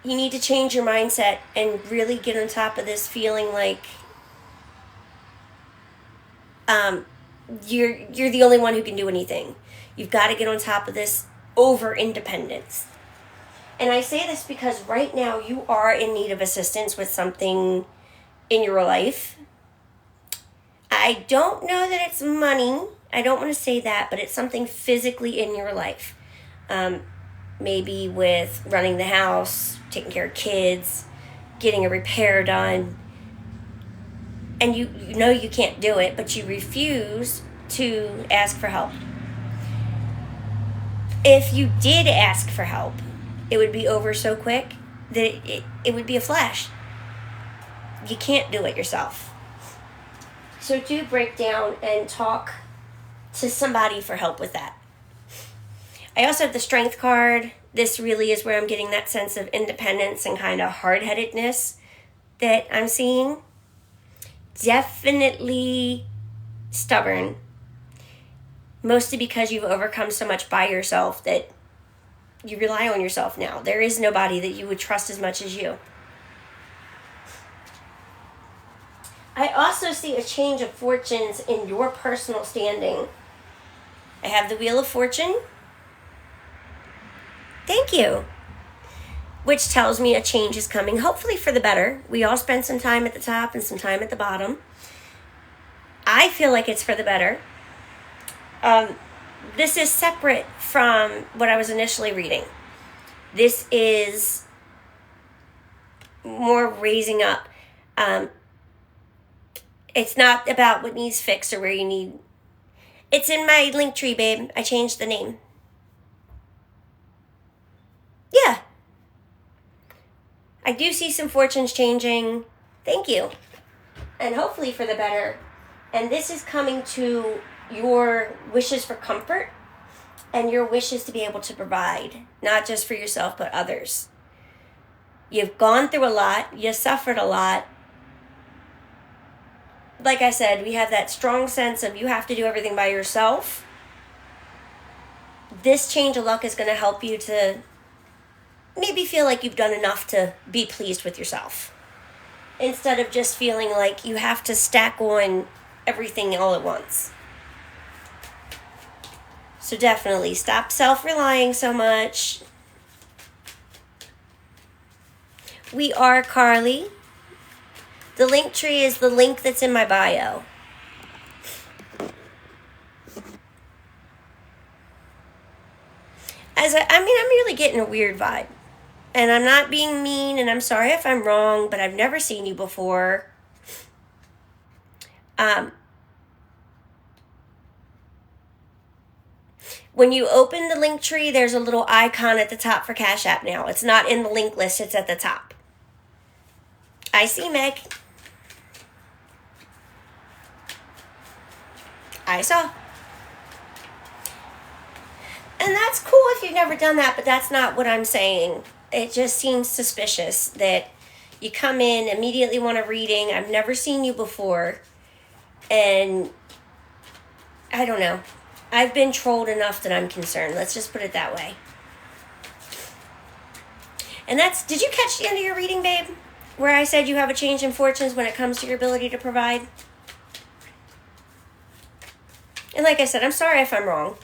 You need to change your mindset and really get on top of this feeling like you're the only one who can do anything. You've got to get on top of this over independence. And I say this because right now you are in need of assistance with something in your life. I don't know that it's money. I don't want to say that, but it's something physically in your life. Maybe with running the house, taking care of kids, getting a repair done. And you know you can't do it, but you refuse to ask for help. If you did ask for help, it would be over so quick that it would be a flash. You can't do it yourself. So do break down and talk to somebody for help with that. I also have the Strength card. This really is where I'm getting that sense of independence and kind of hard-headedness that I'm seeing. Definitely stubborn. Mostly because you've overcome so much by yourself that you rely on yourself now. There is nobody that you would trust as much as you. I also see a change of fortunes in your personal standing. I have the Wheel of Fortune. Thank you. Which tells me a change is coming, hopefully for the better. We all spend some time at the top and some time at the bottom. I feel like it's for the better. This is separate from what I was initially reading. This is more raising up. It's not about what needs fixed or where you need. It's in my link tree, babe. I changed the name. Yeah. I do see some fortunes changing. Thank you. And hopefully for the better. And this is coming to your wishes for comfort and your wishes to be able to provide, not just for yourself, but others. You've gone through a lot. You suffered a lot. Like I said, we have that strong sense of you have to do everything by yourself. This change of luck is going to help you to maybe feel like you've done enough to be pleased with yourself. Instead of just feeling like you have to stack on everything all at once. So definitely stop self-relying so much. We are Carly. The link tree is the link that's in my bio. I'm really getting a weird vibe. And I'm not being mean, and I'm sorry if I'm wrong, but I've never seen you before. When you open the link tree, there's a little icon at the top for Cash App now. It's not in the link list, it's at the top. I see, Meg. I saw. And that's cool if you've never done that, but that's not what I'm saying. It just seems suspicious that you come in, immediately want a reading. I've never seen you before. And I don't know. I've been trolled enough that I'm concerned. Let's just put it that way. And did you catch the end of your reading, babe? Where I said you have a change in fortunes when it comes to your ability to provide? And like I said, I'm sorry if I'm wrong.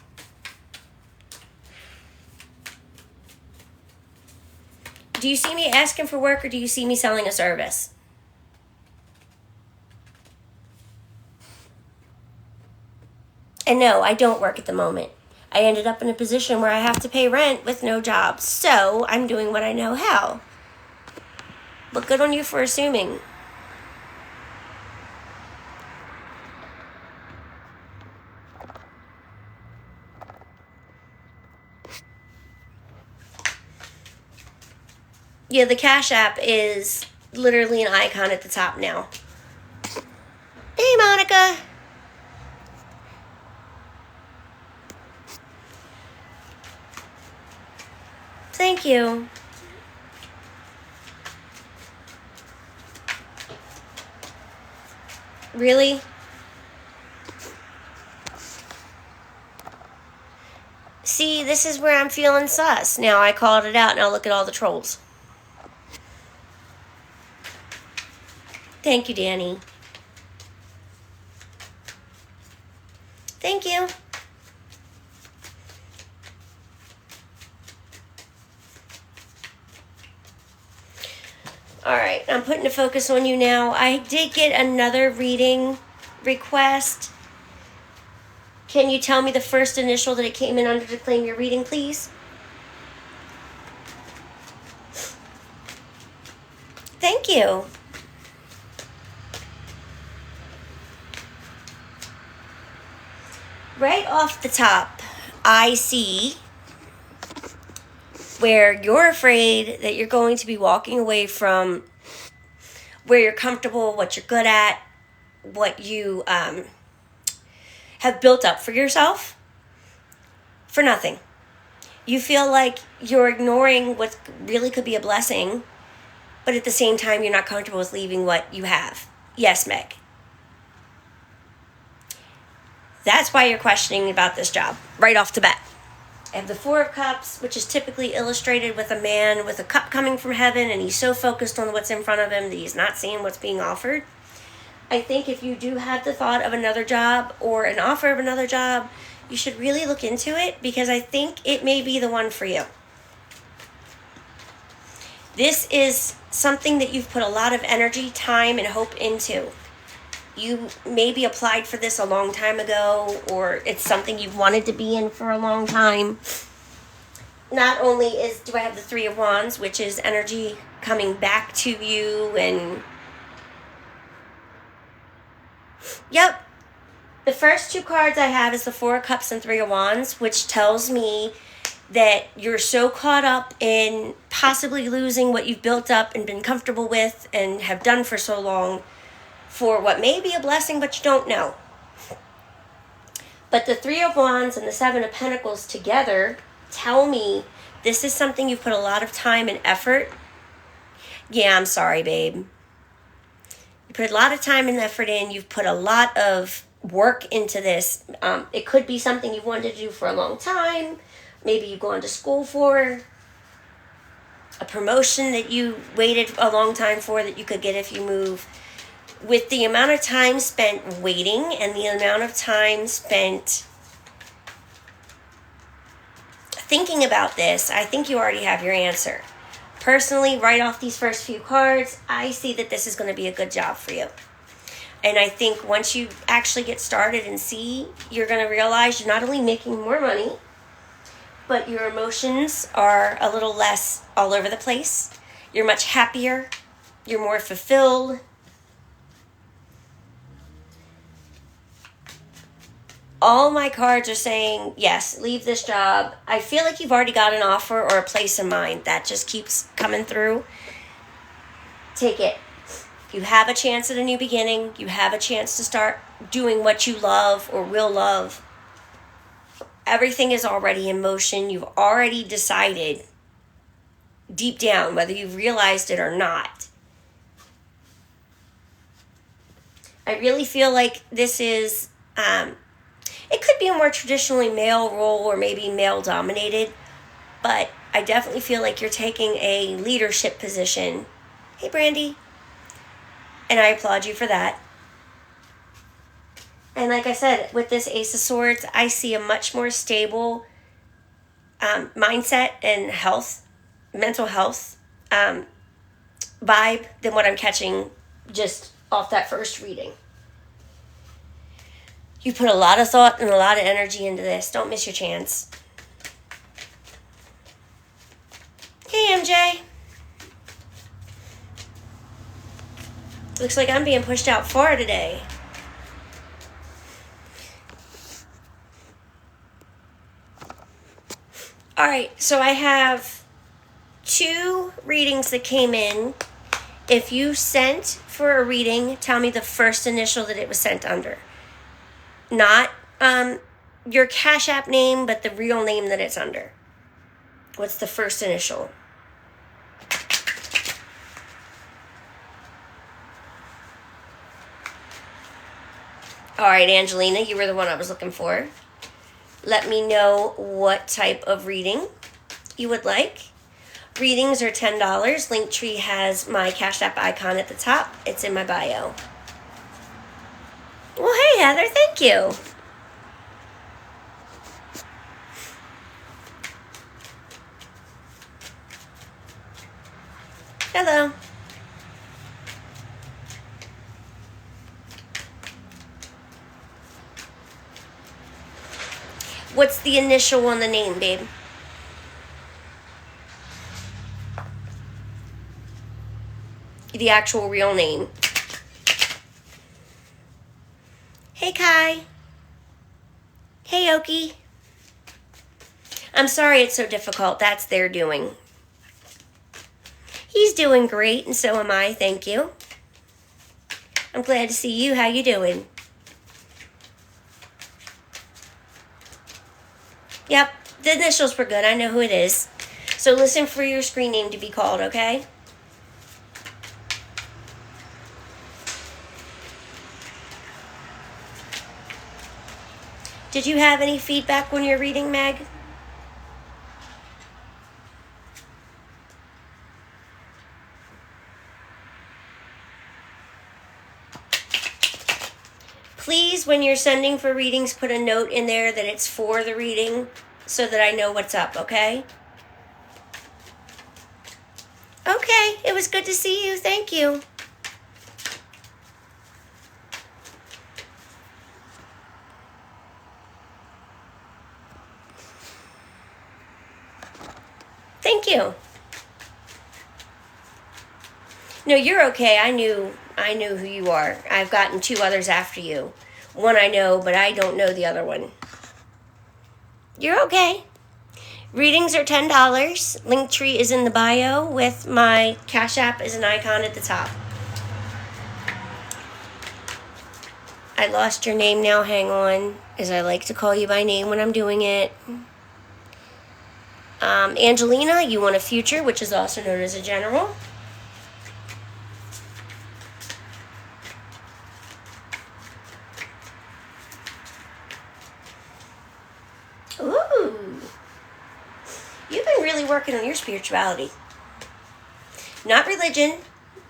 Do you see me asking for work or do you see me selling a service? And no, I don't work at the moment. I ended up in a position where I have to pay rent with no job. So I'm doing what I know how. But good on you for assuming. Yeah, the Cash App is literally an icon at the top now. Hey, Monica. Thank you. Really? See, this is where I'm feeling sus. Now I called it out. Now look at all the trolls. Thank you, Danny. Thank you. All right, I'm putting the focus on you now. I did get another reading request. Can you tell me the first initial that it came in under to claim your reading, please? Thank you. Right off the top, I see where you're afraid that you're going to be walking away from where you're comfortable, what you're good at, what you have built up for yourself for nothing. You feel like you're ignoring what really could be a blessing, but at the same time, you're not comfortable with leaving what you have. Yes, Meg. That's why you're questioning about this job, right off the bat. I have the Four of Cups, which is typically illustrated with a man with a cup coming from heaven, and he's so focused on what's in front of him that he's not seeing what's being offered. I think if you do have the thought of another job or an offer of another job, you should really look into it, because I think it may be the one for you. This is something that you've put a lot of energy, time, and hope into. You maybe applied for this a long time ago, or it's something you've wanted to be in for a long time. Not only do I have the Three of Wands, which is energy coming back to you, and yep. The first two cards I have is the Four of Cups and Three of Wands, which tells me that you're so caught up in possibly losing what you've built up and been comfortable with and have done for so long for what may be a blessing, but you don't know. But the Three of Wands and the Seven of Pentacles together tell me this is something you've put a lot of time and effort. Yeah, I'm sorry, babe. You put a lot of time and effort in. You've put a lot of work into this. It could be something you've wanted to do for a long time. Maybe you've gone to school for a promotion that you waited a long time for that you could get if you move. With the amount of time spent waiting and the amount of time spent thinking about this, I think you already have your answer. Personally, right off these first few cards, I see that this is going to be a good job for you. And I think once you actually get started and see, you're going to realize you're not only making more money, but your emotions are a little less all over the place. You're much happier. You're more fulfilled. All my cards are saying, yes, leave this job. I feel like you've already got an offer or a place in mind. That just keeps coming through. Take it. You have a chance at a new beginning. You have a chance to start doing what you love or will love. Everything is already in motion. You've already decided deep down whether you've realized it or not. I really feel like this is... it could be a more traditionally male role or maybe male dominated, but I definitely feel like you're taking a leadership position. Hey, Brandy. And I applaud you for that. And like I said, with this Ace of Swords, I see a much more stable mindset and health, mental health vibe than what I'm catching just off that first reading. You put a lot of thought and a lot of energy into this. Don't miss your chance. Hey, MJ. Looks like I'm being pushed out far today. All right, so I have 2 readings that came in. If you sent for a reading, tell me the first initial that it was sent under. Not your Cash App name, but the real name that it's under. What's the first initial? All right, Angelina, you were the one I was looking for. Let me know what type of reading you would like. Readings are $10. Linktree has my Cash App icon at the top. It's in my bio. Well, hey, Heather, thank you. Hello. What's the initial on the name, babe? The actual real name. Hey, Kai. Hey, Oki. I'm sorry it's so difficult. That's their doing. He's doing great, and so am I. Thank you. I'm glad to see you. How you doing? Yep, the initials were good. I know who it is. So listen for your screen name to be called, okay? Did you have any feedback when you're reading, Meg? Please, when you're sending for readings, put a note in there that it's for the reading so that I know what's up, okay? Okay, it was good to see you. Thank you. Thank you. No, you're okay. I knew who you are. I've gotten 2 others after you. One I know, but I don't know the other one. You're okay. Readings are $10. Linktree is in the bio with my Cash App as an icon at the top. I lost your name now. Hang on, as I like to call you by name when I'm doing it. Angelina, you want a future, which is also known as a general. Ooh. You've been really working on your spirituality. Not religion.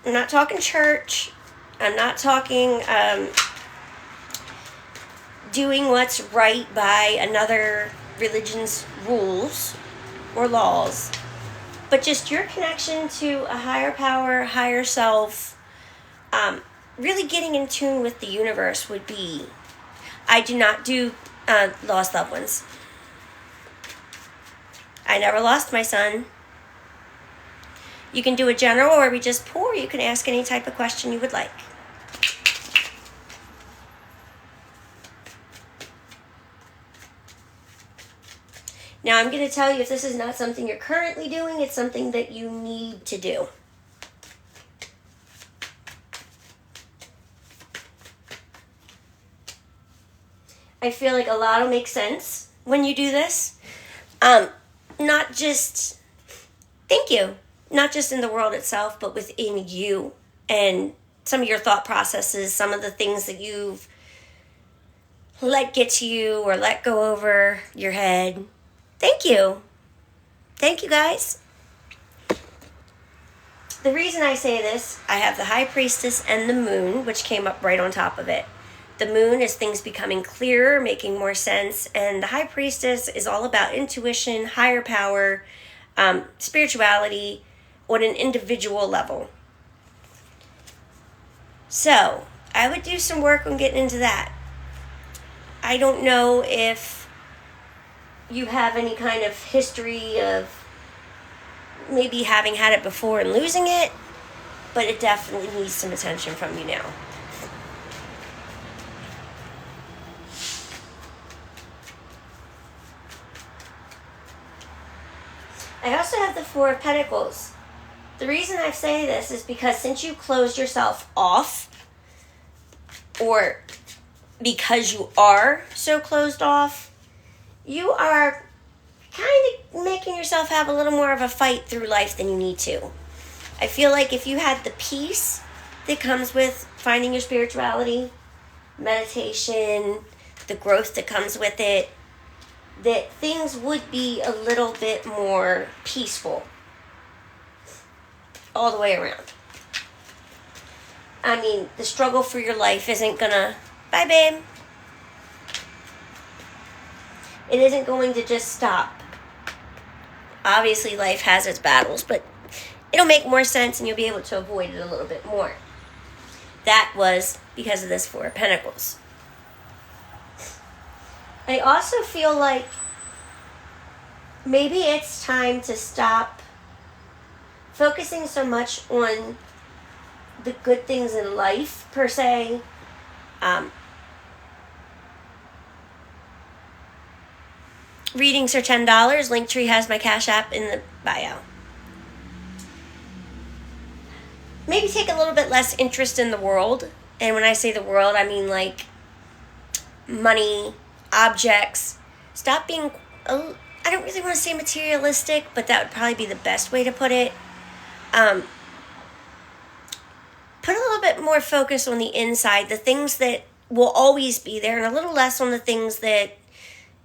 I'm not talking church. I'm not talking doing what's right by another religion's rules or laws, but just your connection to a higher power, higher self, really getting in tune with the universe would be. I do not do lost loved ones. I never lost my son. You can do a general where we just pull, or you can ask any type of question you would like. Now, I'm going to tell you, if this is not something you're currently doing, it's something that you need to do. I feel like a lot will make sense when you do this. Not just, thank you, not just in the world itself, but within you and some of your thought processes, some of the things that you've let get to you or let go over your head. Thank you. Thank you, guys. The reason I say this, I have the High Priestess and the Moon, which came up right on top of it. The Moon is things becoming clearer, making more sense, and the High Priestess is all about intuition, higher power, spirituality on an individual level. So, I would do some work on getting into that. I don't know if you have any kind of history of maybe having had it before and losing it, but it definitely needs some attention from you now. I also have the Four of Pentacles. The reason I say this is because since you closed yourself off, or because you are so closed off, you are kind of making yourself have a little more of a fight through life than you need to. I feel like if you had the peace that comes with finding your spirituality, meditation, the growth that comes with it, that things would be a little bit more peaceful all the way around. I mean, the struggle for your life isn't gonna... Bye, babe. It isn't going to just stop. Obviously, life has its battles, but it'll make more sense and you'll be able to avoid it a little bit more. That was because of this Four of Pentacles. I also feel like maybe it's time to stop focusing so much on the good things in life, per se. Readings are $10. Linktree has my Cash App in the bio. Maybe take a little bit less interest in the world. And when I say the world, I mean like money, objects. Stop being, I don't really want to say materialistic, but that would probably be the best way to put it. Put a little bit more focus on the inside, the things that will always be there, and a little less on the things that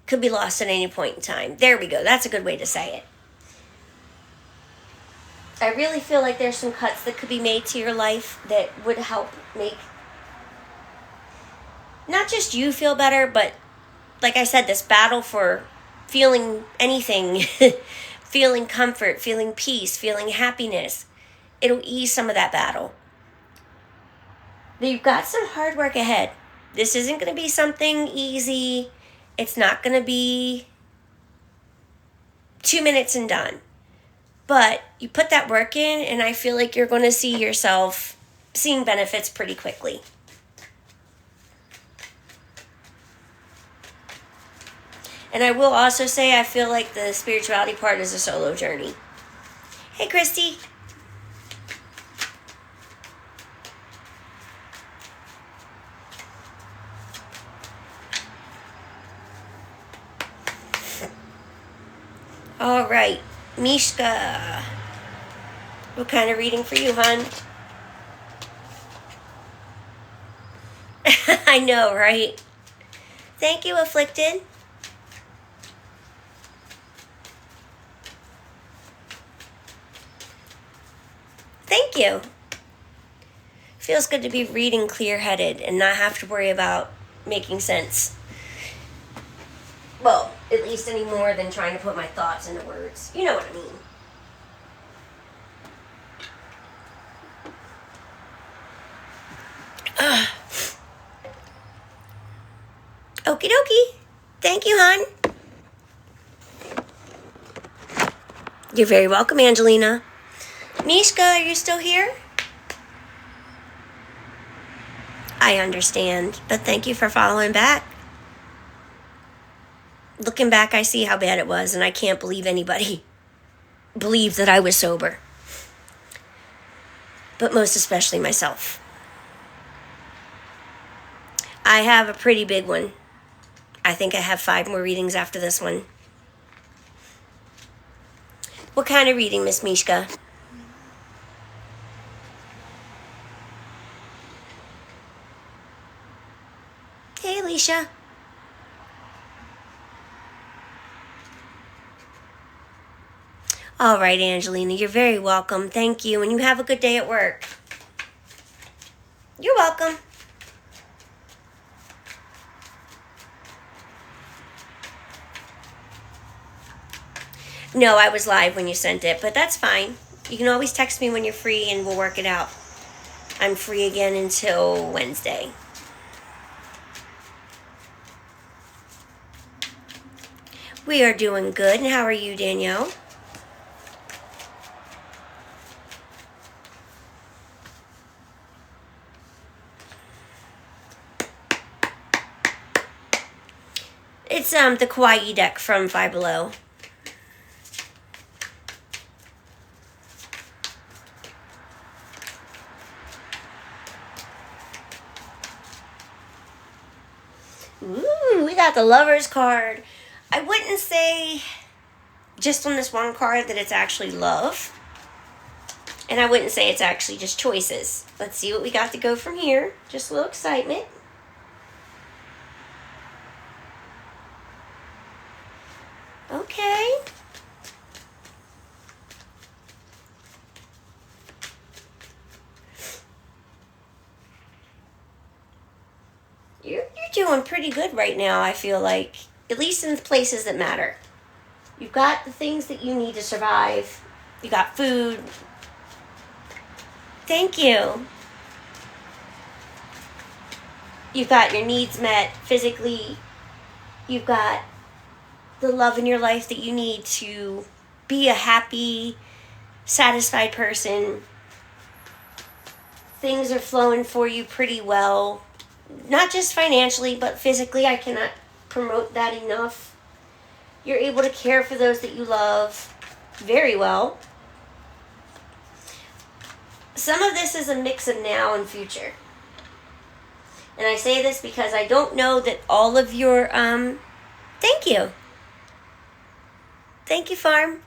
could be lost at any point in time. There we go. That's a good way to say it. I really feel like there's some cuts that could be made to your life that would help make not just you feel better, but like I said, this battle for feeling anything, feeling comfort, feeling peace, feeling happiness, it'll ease some of that battle. But you've got some hard work ahead. This isn't going to be something easy. It's not going to be 2 minutes and done. But you put that work in, and I feel like you're going to see yourself seeing benefits pretty quickly. And I will also say I feel like the spirituality part is a solo journey. Hey, Christy. All right, Mishka. What kind of reading for you, hon? I know, right? Thank you, Afflicted. Thank you. Feels good to be reading clear-headed and not have to worry about making sense. Well, at least any more than trying to put my thoughts into words. You know what I mean. Okie dokie. Thank you, hon. You're very welcome, Angelina. Mishka, are you still here? I understand, but thank you for following back. Looking back, I see how bad it was, and I can't believe anybody believed that I was sober. But most especially myself. I have a pretty big one. I think I have 5 more readings after this one. What kind of reading, Miss Mishka? Hey, Alicia. All right, Angelina, you're very welcome. Thank you, and you have a good day at work. You're welcome. No, I was live when you sent it, but that's fine. You can always text me when you're free, and we'll work it out. I'm free again until Wednesday. We are doing good, and how are you, Danielle? It's the Kawaii deck from Five Below. Ooh, we got the Lover's card. I wouldn't say just on this one card that it's actually love. And I wouldn't say it's actually just choices. Let's see what we got to go from here. Just a little excitement. doing pretty good right now, I feel like. At least in the places that matter. You've got the things that you need to survive. You got food. Thank you. You've got your needs met physically. You've got the love in your life that you need to be a happy, satisfied person. Things are flowing for you pretty well. Not just financially, but physically. I cannot promote that enough. You're able to care for those that you love very well. Some of this is a mix of now and future. And I say this because I don't know that all of your, thank you. Thank you, Farm.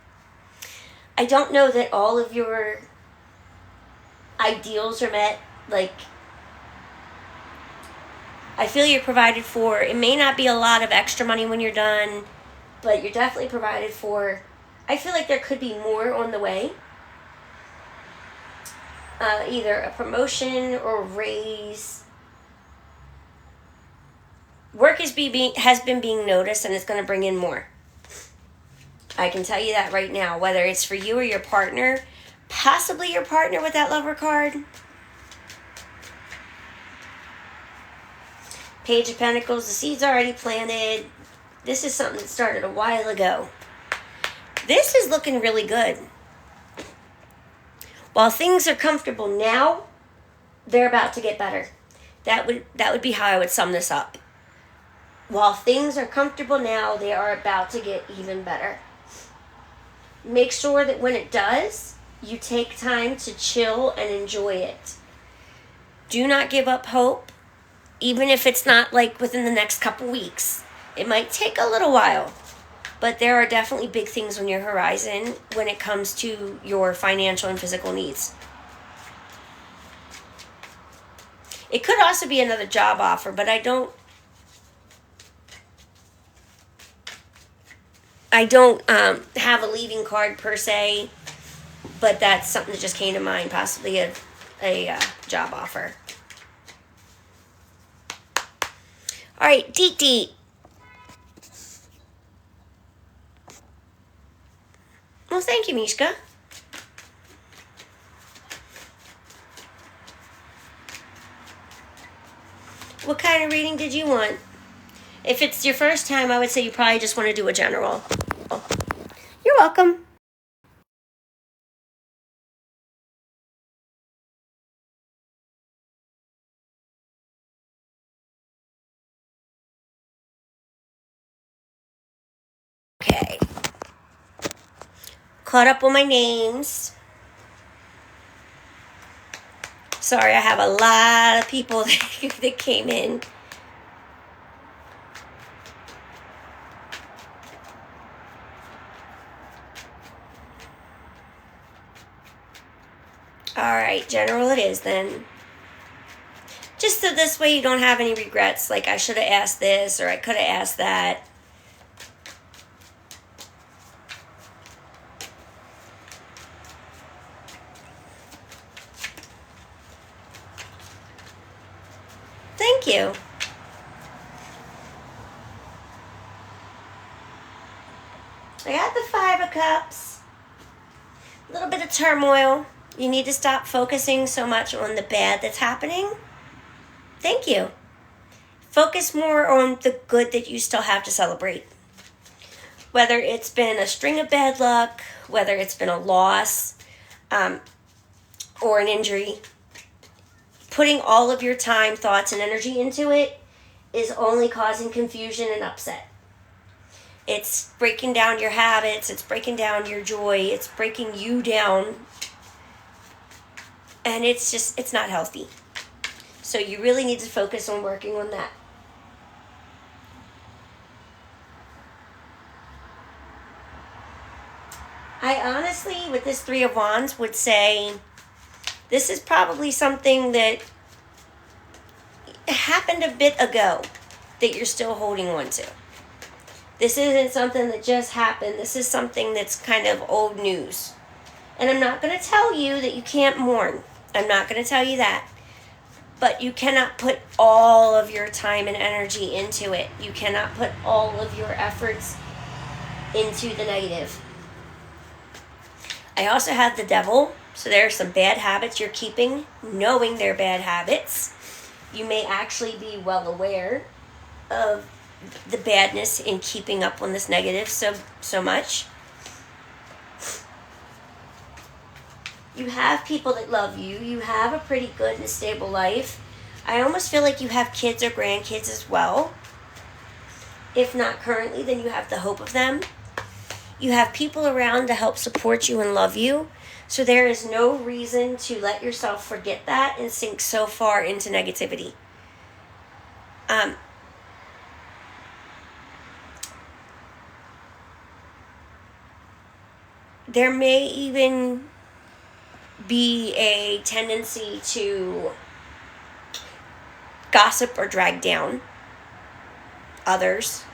I don't know that all of your ideals are met. Like, I feel you're provided for. It may not be a lot of extra money when you're done, but you're definitely provided for. I feel like there could be more on the way. Either a promotion or a raise. Work has been being noticed, and it's going to bring in more. I can tell you that right now, whether it's for you or your partner, possibly your partner with that lover card. Page of Pentacles, the seed's already planted. This is something that started a while ago. This is looking really good. While things are comfortable now, they're about to get better. That would be how I would sum this up. While things are comfortable now, they are about to get even better. Make sure that when it does, you take time to chill and enjoy it. Do not give up hope, even if it's not like within the next couple weeks. It might take a little while, but there are definitely big things on your horizon when it comes to your financial and physical needs. It could also be another job offer, but I don't have a leaving card per se, but that's something that just came to mind, possibly a job offer. All right, Deet Deet. Well, thank you, Mishka. What kind of reading did you want? If it's your first time, I would say you probably just want to do a general. You're welcome. Okay. Caught up on my names. Sorry, I have a lot of people that came in. Alright, general it is then. Just so this way you don't have any regrets, like I should have asked this or I could have asked that. Thank you. I got the 5 of Cups. A little bit of turmoil. You need to stop focusing so much on the bad that's happening. Thank you. Focus more on the good that you still have to celebrate. Whether it's been a string of bad luck, whether it's been a loss, or an injury, putting all of your time, thoughts, and energy into it is only causing confusion and upset. It's breaking down your habits, it's breaking down your joy, it's breaking you down, and it's not healthy. So you really need to focus on working on that. I honestly, with this 3 of Wands, would say this is probably something that happened a bit ago that you're still holding on to. This isn't something that just happened. This is something that's kind of old news. And I'm not going to tell you that you can't mourn. I'm not going to tell you that. But you cannot put all of your time and energy into it. You cannot put all of your efforts into the negative. I also have the devil. So there are some bad habits you're keeping, knowing they're bad habits. You may actually be well aware of the badness in keeping up on this negative so much. You have people that love you. You have a pretty good and stable life. I almost feel like you have kids or grandkids as well. If not currently, then you have the hope of them. You have people around to help support you and love you. So there is no reason to let yourself forget that and sink so far into negativity. There may even be a tendency to gossip or drag down others.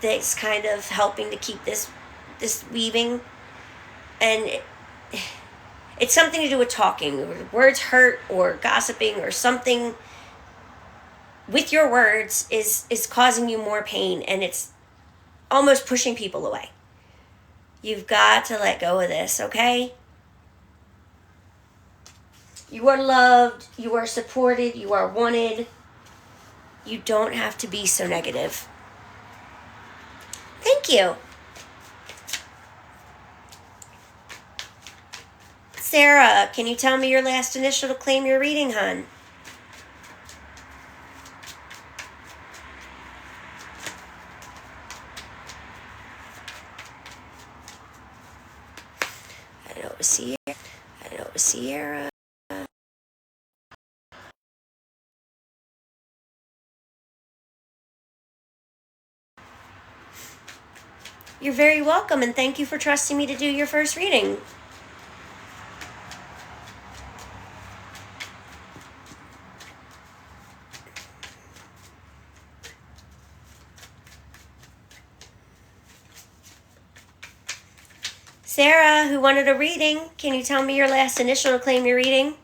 That's kind of helping to keep this weaving. And it's something to do with talking. Words hurt, or gossiping, or something with your words is causing you more pain, and it's almost pushing people away. You've got to let go of this, okay? You are loved, you are supported, you are wanted. You don't have to be so negative. Thank you. Sarah, can you tell me your last initial to claim your reading, hon? I know it was Sierra. You're very welcome, and thank you for trusting me to do your first reading. Sarah, who wanted a reading, can you tell me your last initial to claim your reading?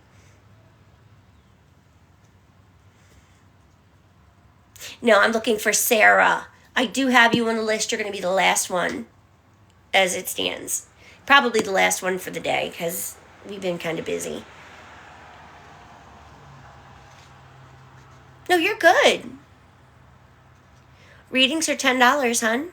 No, I'm looking for Sarah. I do have you on the list. You're going to be the last one as it stands. Probably the last one for the day because we've been kind of busy. No, you're good. Readings are $10, hon.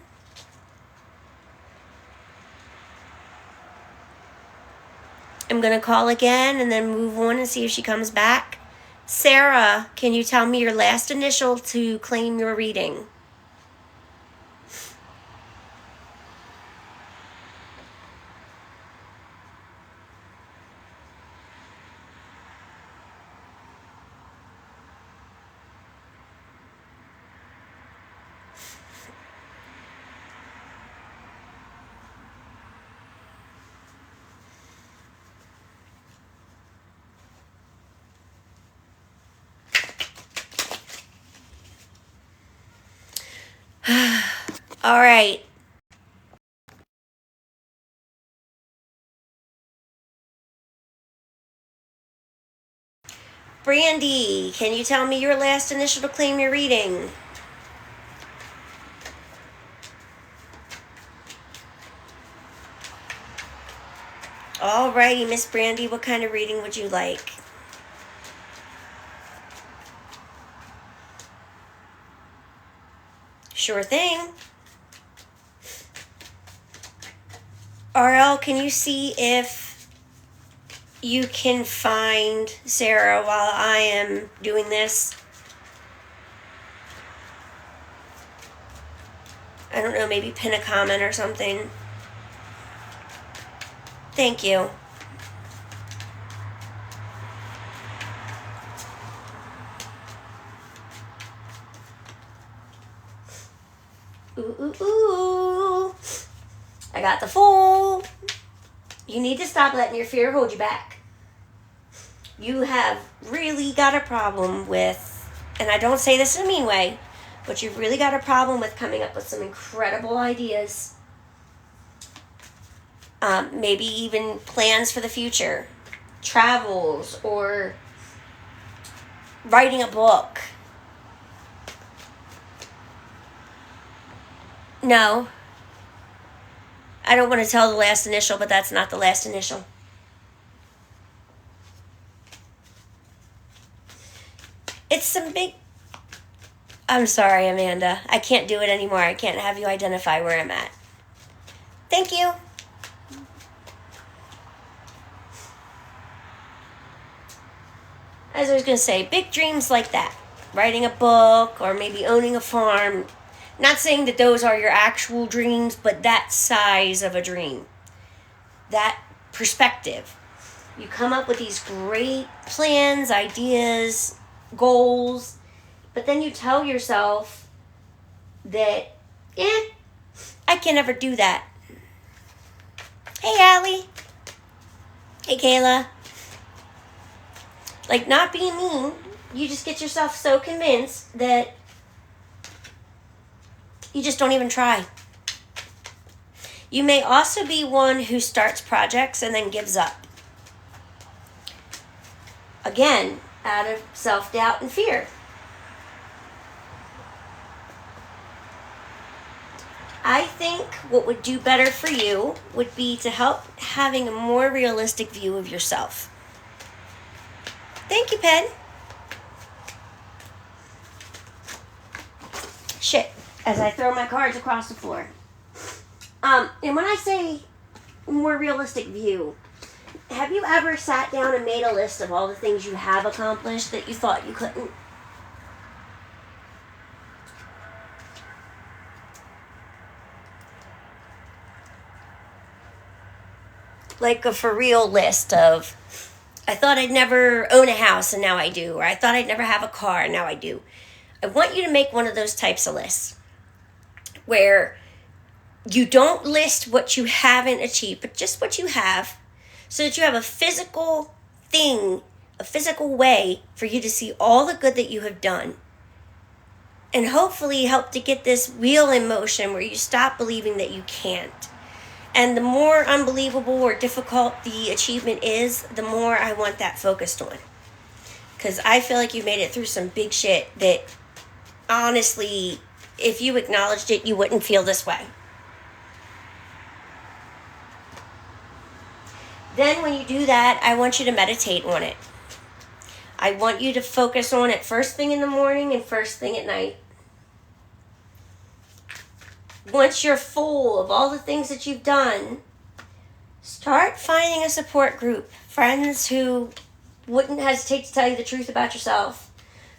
I'm going to call again and then move on and see if she comes back. Sarah, can you tell me your last initial to claim your reading? All right. Brandy, can you tell me your last initial to claim your reading? All righty, Miss Brandy, what kind of reading would you like? Sure thing. RL, can you see if you can find Sarah while I am doing this? I don't know, maybe pin a comment or something. Thank you. Ooh. I got the Fool. You need to stop letting your fear hold you back. You have really got a problem with, and I don't say this in a mean way, but you've really got a problem with coming up with some incredible ideas. Maybe even plans for the future, travels, or Writing a book. No. I don't want to tell the last initial, but that's not the last initial. It's some big... I'm sorry, Amanda. I can't do it anymore. I can't have you identify where I'm at. Thank you. As I was going to say, big dreams like that. Writing a book or maybe owning a farm. Not saying that those are your actual dreams, but that size of a dream. That perspective. You come up with these great plans, ideas, goals, but then you tell yourself that, I can never do that. Hey, Allie. Hey, Kayla. Like, not being mean, you just get yourself so convinced that you just don't even try. You may also be one who starts projects and then gives up. Again, out of self-doubt and fear. I think what would do better for you would be to help having a more realistic view of yourself. Thank you, Pen. Shit, as I throw my cards across the floor. And when I say more realistic view, have you ever sat down and made a list of all the things you have accomplished that you thought you couldn't? Like a for real list of, I thought I'd never own a house and now I do, or I thought I'd never have a car and now I do. I want you to make one of those types of lists where you don't list what you haven't achieved, but just what you have, so that you have a physical thing, a physical way for you to see all the good that you have done. And hopefully help to get this wheel in motion where you stop believing that you can't. And the more unbelievable or difficult the achievement is, the more I want that focused on. Because I feel like you made it through some big shit that, honestly, if you acknowledged it, you wouldn't feel this way. Then when you do that, I want you to meditate on it. I want you to focus on it first thing in the morning and first thing at night. Once you're full of all the things that you've done, start finding a support group. Friends who wouldn't hesitate to tell you the truth about yourself,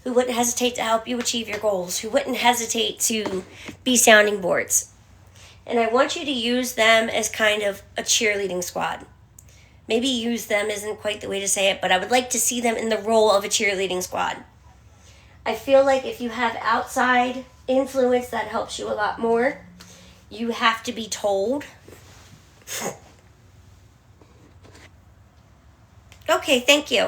who wouldn't hesitate to help you achieve your goals, who wouldn't hesitate to be sounding boards. And I want you to use them as kind of a cheerleading squad. Maybe use them isn't quite the way to say it, but I would like to see them in the role of a cheerleading squad. I feel like if you have outside influence, that helps you a lot more. You have to be told. Okay, thank you.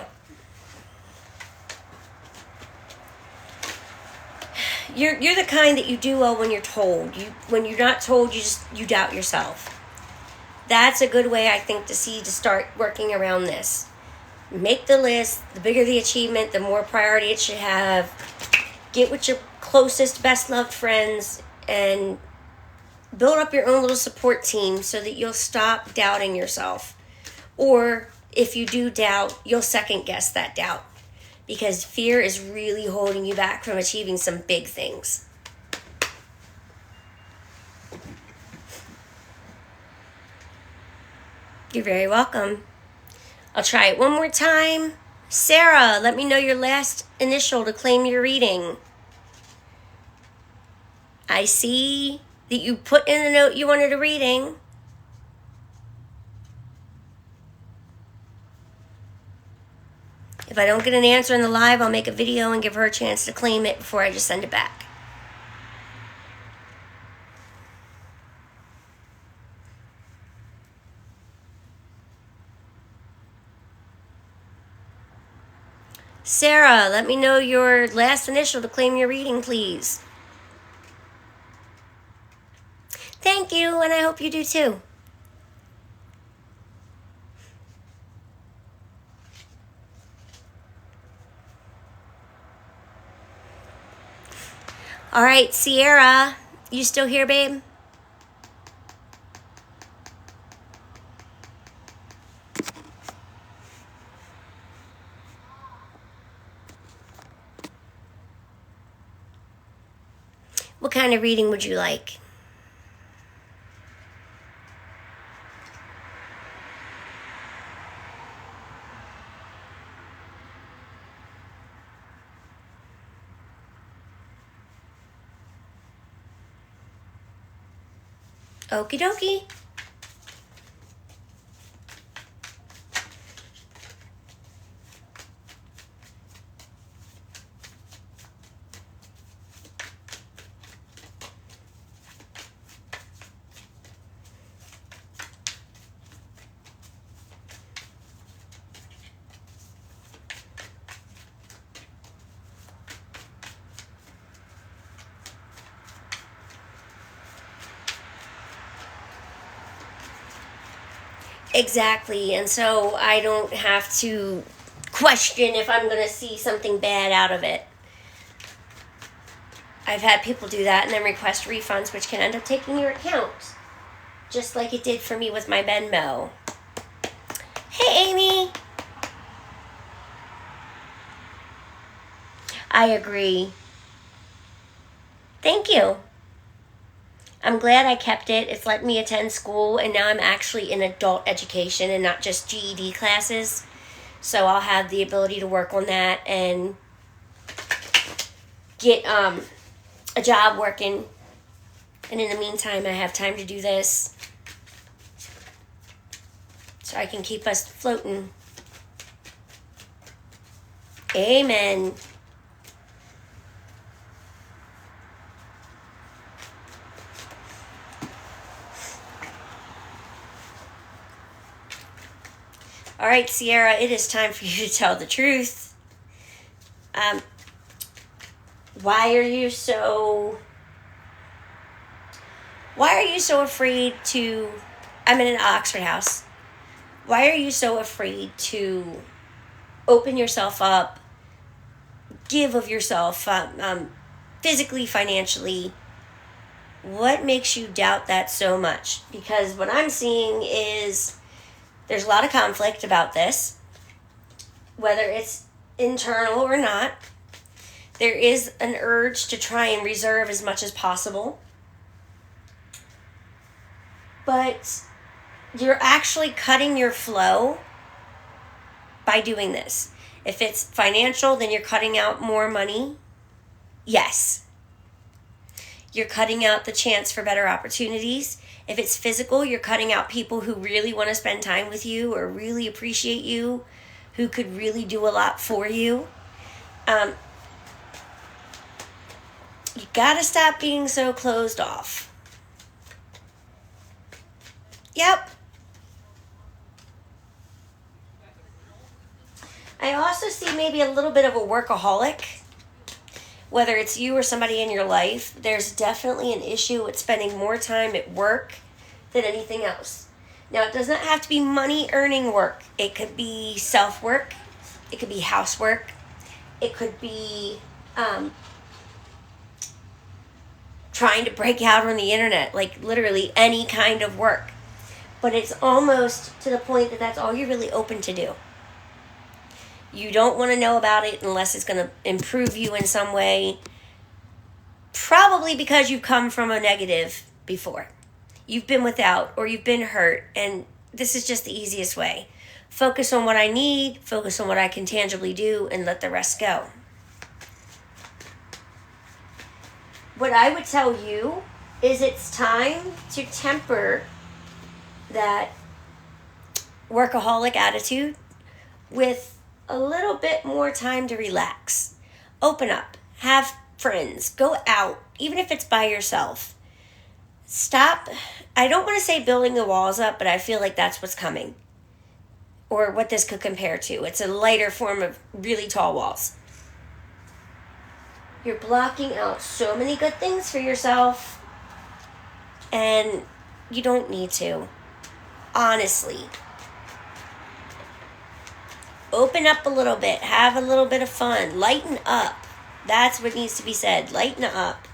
You're the kind that you do well when you're told. When you're not told, you doubt yourself. That's a good way, I think, to start working around this. Make the list. The bigger the achievement, the more priority it should have. Get with your closest, best loved friends and build up your own little support team so that you'll stop doubting yourself. Or if you do doubt, you'll second guess that doubt. Because fear is really holding you back from achieving some big things. You're very welcome. I'll try it one more time. Sarah, let me know your last initial to claim your reading. I see that you put in the note you wanted a reading. If I don't get an answer in the live, I'll make a video and give her a chance to claim it before I just send it back. Sarah, let me know your last initial to claim your reading, please. Thank you, and I hope you do too. All right, Sierra, you still here, babe? What kind of reading would you like? Okie dokie. Exactly, and so I don't have to question if I'm going to see something bad out of it. I've had people do that and then request refunds, which can end up taking your account, just like it did for me with my Venmo. Hey, Amy. I agree. Thank you. I'm glad I kept it. It's let me attend school, and now I'm actually in adult education and not just GED classes. So I'll have the ability to work on that and get a job working. And in the meantime, I have time to do this so I can keep us floating. Amen. All right, Sierra, it is time for you to tell the truth. Why are you so afraid to, I'm in an Oxford house. Why are you so afraid to open yourself up, give of yourself, physically, financially? What makes you doubt that so much? Because what I'm seeing is there's a lot of conflict about this, whether it's internal or not. There is an urge to try and reserve as much as possible. But you're actually cutting your flow by doing this. If it's financial, then you're cutting out more money. Yes. You're cutting out the chance for better opportunities. If it's physical, you're cutting out people who really want to spend time with you or really appreciate you, who could really do a lot for you. You gotta stop being so closed off. Yep. I also see maybe a little bit of a workaholic. Whether it's you or somebody in your life, there's definitely an issue with spending more time at work than anything else. Now, it does not have to be money-earning work. It could be self-work. It could be housework. It could be trying to break out on the internet, like literally any kind of work. But it's almost to the point that that's all you're really open to do. You don't want to know about it unless it's going to improve you in some way. Probably because you've come from a negative before. You've been without or you've been hurt, and this is just the easiest way. Focus on what I need, focus on what I can tangibly do, and let the rest go. What I would tell you is it's time to temper that workaholic attitude with a little bit more time to relax. Open up. Have friends. Go out. Even if it's by yourself. Stop. I don't want to say building the walls up, but I feel like that's what's coming. Or what this could compare to. It's a lighter form of really tall walls. You're blocking out so many good things for yourself. And you don't need to. Honestly. Open up a little bit. Have a little bit of fun. Lighten up. That's what needs to be said. Lighten up.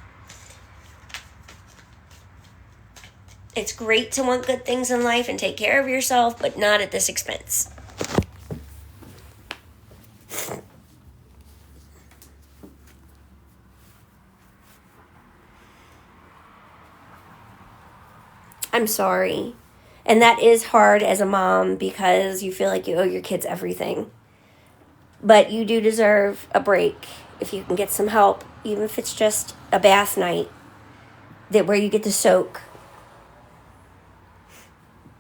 It's great to want good things in life and take care of yourself, but not at this expense. I'm sorry. And that is hard as a mom because you feel like you owe your kids everything. But you do deserve a break if you can get some help, even if it's just a bath night where you get to soak.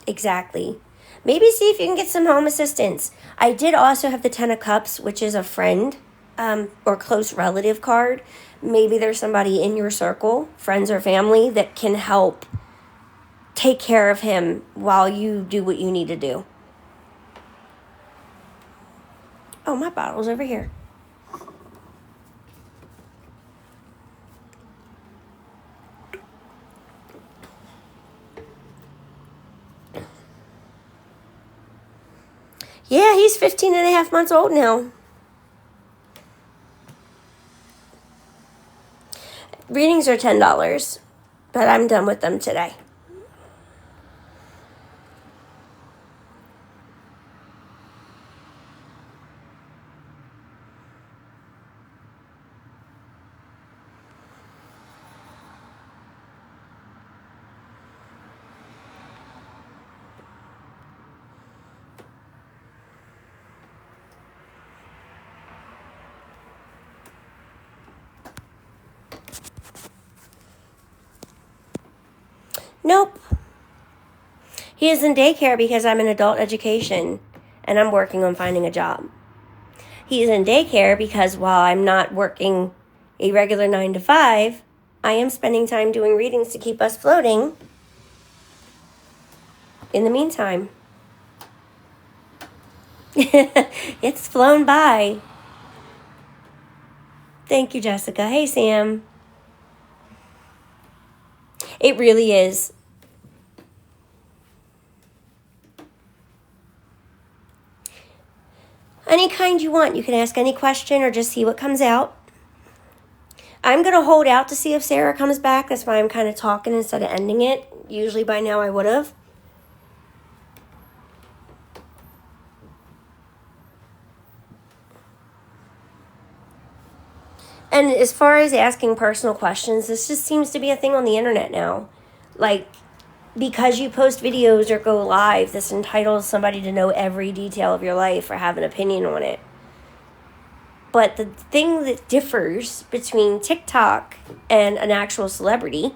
Exactly. Maybe see if you can get some home assistance. I did also have the Ten of Cups, which is a friend or close relative card. Maybe there's somebody in your circle, friends or family, that can help take care of him while you do what you need to do. Oh, my bottle's over here. Yeah, he's 15 and a half months old now. Readings are $10, but I'm done with them today. Nope. He is in daycare because I'm in adult education and I'm working on finding a job. He is in daycare because while I'm not working a regular 9 to 5, I am spending time doing readings to keep us floating in the meantime. It's flown by. Thank you, Jessica. Hey, Sam. It really is. Any kind you want. You can ask any question or just see what comes out. I'm going to hold out to see if Sarah comes back. That's why I'm kind of talking instead of ending it. Usually by now I would have. And as far as asking personal questions, this just seems to be a thing on the internet now. Like, because you post videos or go live, this entitles somebody to know every detail of your life or have an opinion on it. But the thing that differs between TikTok and an actual celebrity,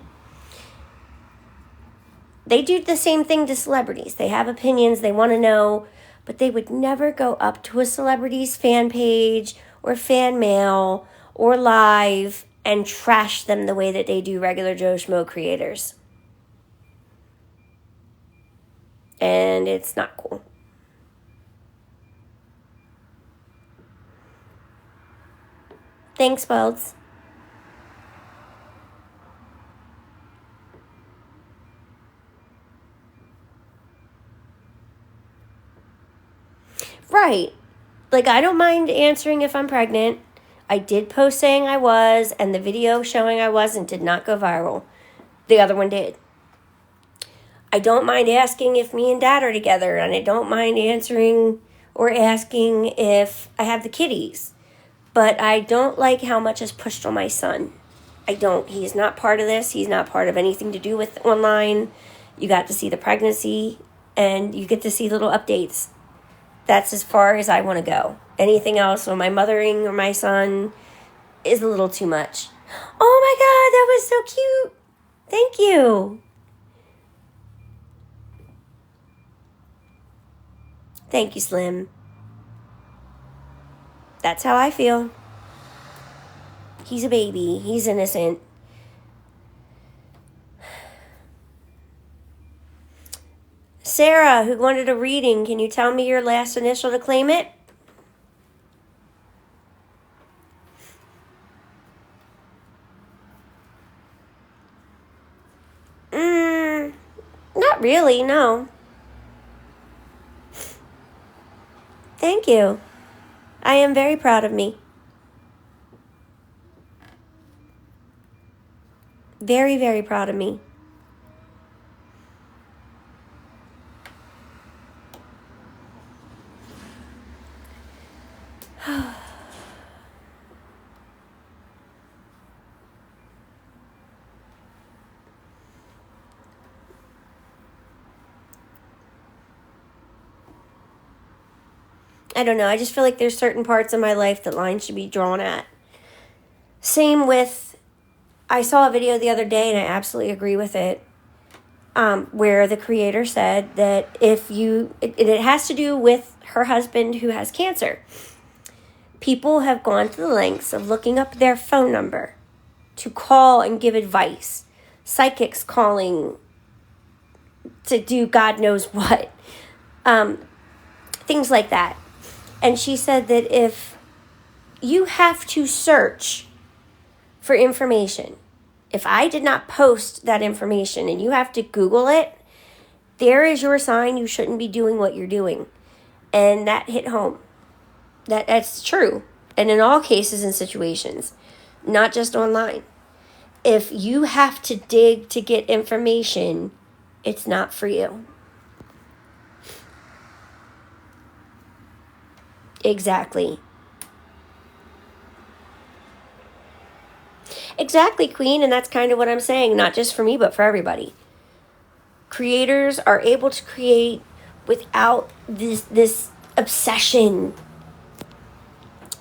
they do the same thing to celebrities. They have opinions, they want to know, but they would never go up to a celebrity's fan page or fan mail or live and trash them the way that they do regular Joe Schmo creators. And it's not cool. Thanks, Welds. Right. Like, I don't mind answering if I'm pregnant. I did post saying I was, and the video showing I wasn't did not go viral. The other one did. I don't mind asking if me and Dad are together, and I don't mind answering or asking if I have the kitties. But I don't like how much is pushed on my son. I don't. He is not part of this. He's not part of anything to do with online. You got to see the pregnancy, and you get to see little updates. That's as far as I want to go. Anything else on my mothering or my son is a little too much. Oh my God, that was so cute. Thank you. Thank you, Slim. That's how I feel. He's a baby. He's innocent. Sarah, who wanted a reading, can you tell me your last initial to claim it? Not really, no. Thank you. I am very proud of me. Very, very proud of me. I don't know. I just feel like there's certain parts of my life that lines should be drawn at. Same with, I saw a video the other day and I absolutely agree with it, where the creator said that it has to do with her husband who has cancer. People have gone to the lengths of looking up their phone number to call and give advice. Psychics calling to do God knows what. Things like that. And she said that if you have to search for information, if I did not post that information and you have to Google it, there is your sign you shouldn't be doing what you're doing. And that hit home. That's true. And in all cases and situations, not just online. If you have to dig to get information, it's not for you. Exactly. Exactly, Queen, and that's kind of what I'm saying, not just for me, but for everybody. Creators are able to create without this obsession.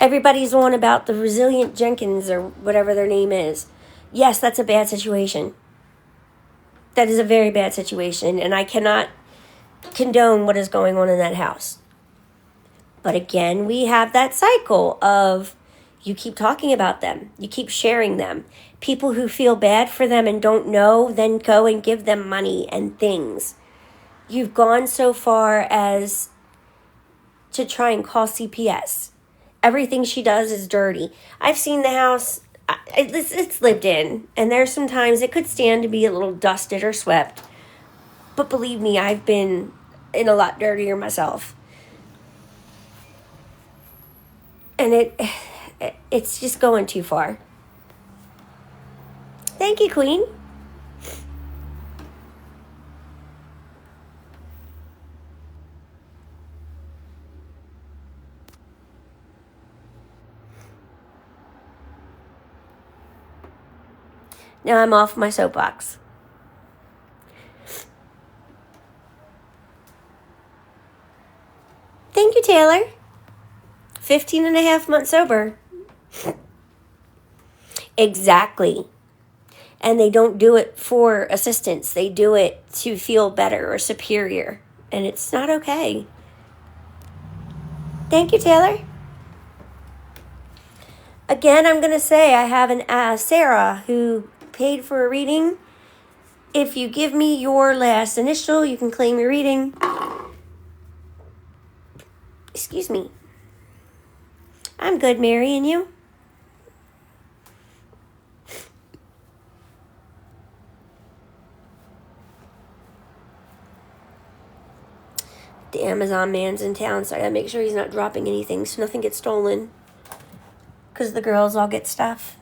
Everybody's on about the Resilient Jenkins or whatever their name is. Yes, that's a bad situation. That is a very bad situation, and I cannot condone what is going on in that house. But again, we have that cycle of you keep talking about them. You keep sharing them. People who feel bad for them and don't know, then go and give them money and things. You've gone so far as to try and call CPS. Everything she does is dirty. I've seen the house. It's lived in. And there's sometimes it could stand to be a little dusted or swept. But believe me, I've been in a lot dirtier myself. And it's just going too far. Thank you, Queen. Now I'm off my soapbox. Thank you, Taylor. 15 and a half months sober. Exactly. And they don't do it for assistance. They do it to feel better or superior. And it's not okay. Thank you, Taylor. Again, I'm going to say I have an Sarah who paid for a reading. If you give me your last initial, you can claim your reading. Excuse me. I'm good, Mary, and you? The Amazon man's in town, so I gotta make sure he's not dropping anything so nothing gets stolen. Because the girls all get stuff.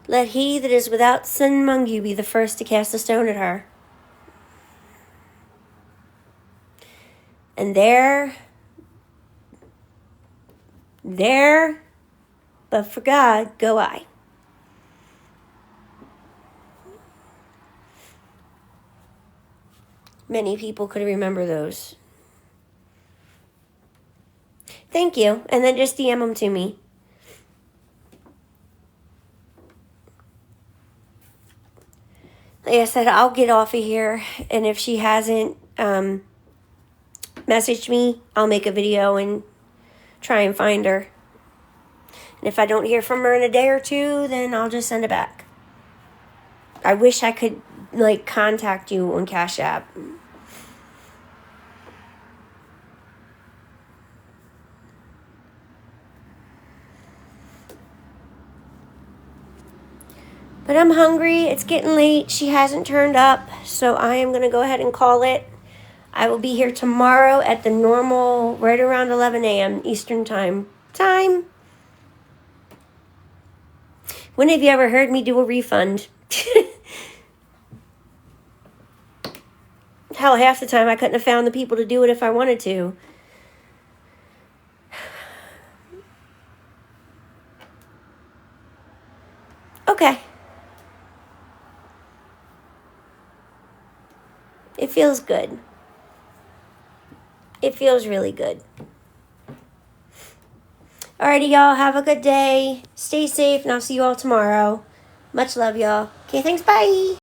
Let he that is without sin among you be the first to cast a stone at her. And there, but for God, go I. Many people could remember those. Thank you. And then just DM them to me. Like I said, I'll get off of here. And if she hasn't messaged me, I'll make a video and try and find her. And if I don't hear from her in a day or two, then I'll just send it back. I wish I could, contact you on Cash App. But I'm hungry. It's getting late. She hasn't turned up. So I am going to go ahead and call it. I will be here tomorrow at the normal, right around 11 a.m. Eastern time. When have you ever heard me do a refund? Hell, half the time I couldn't have found the people to do it if I wanted to. Okay. It feels good. It feels really good. Alrighty, y'all. Have a good day. Stay safe, and I'll see you all tomorrow. Much love, y'all. Okay, thanks. Bye.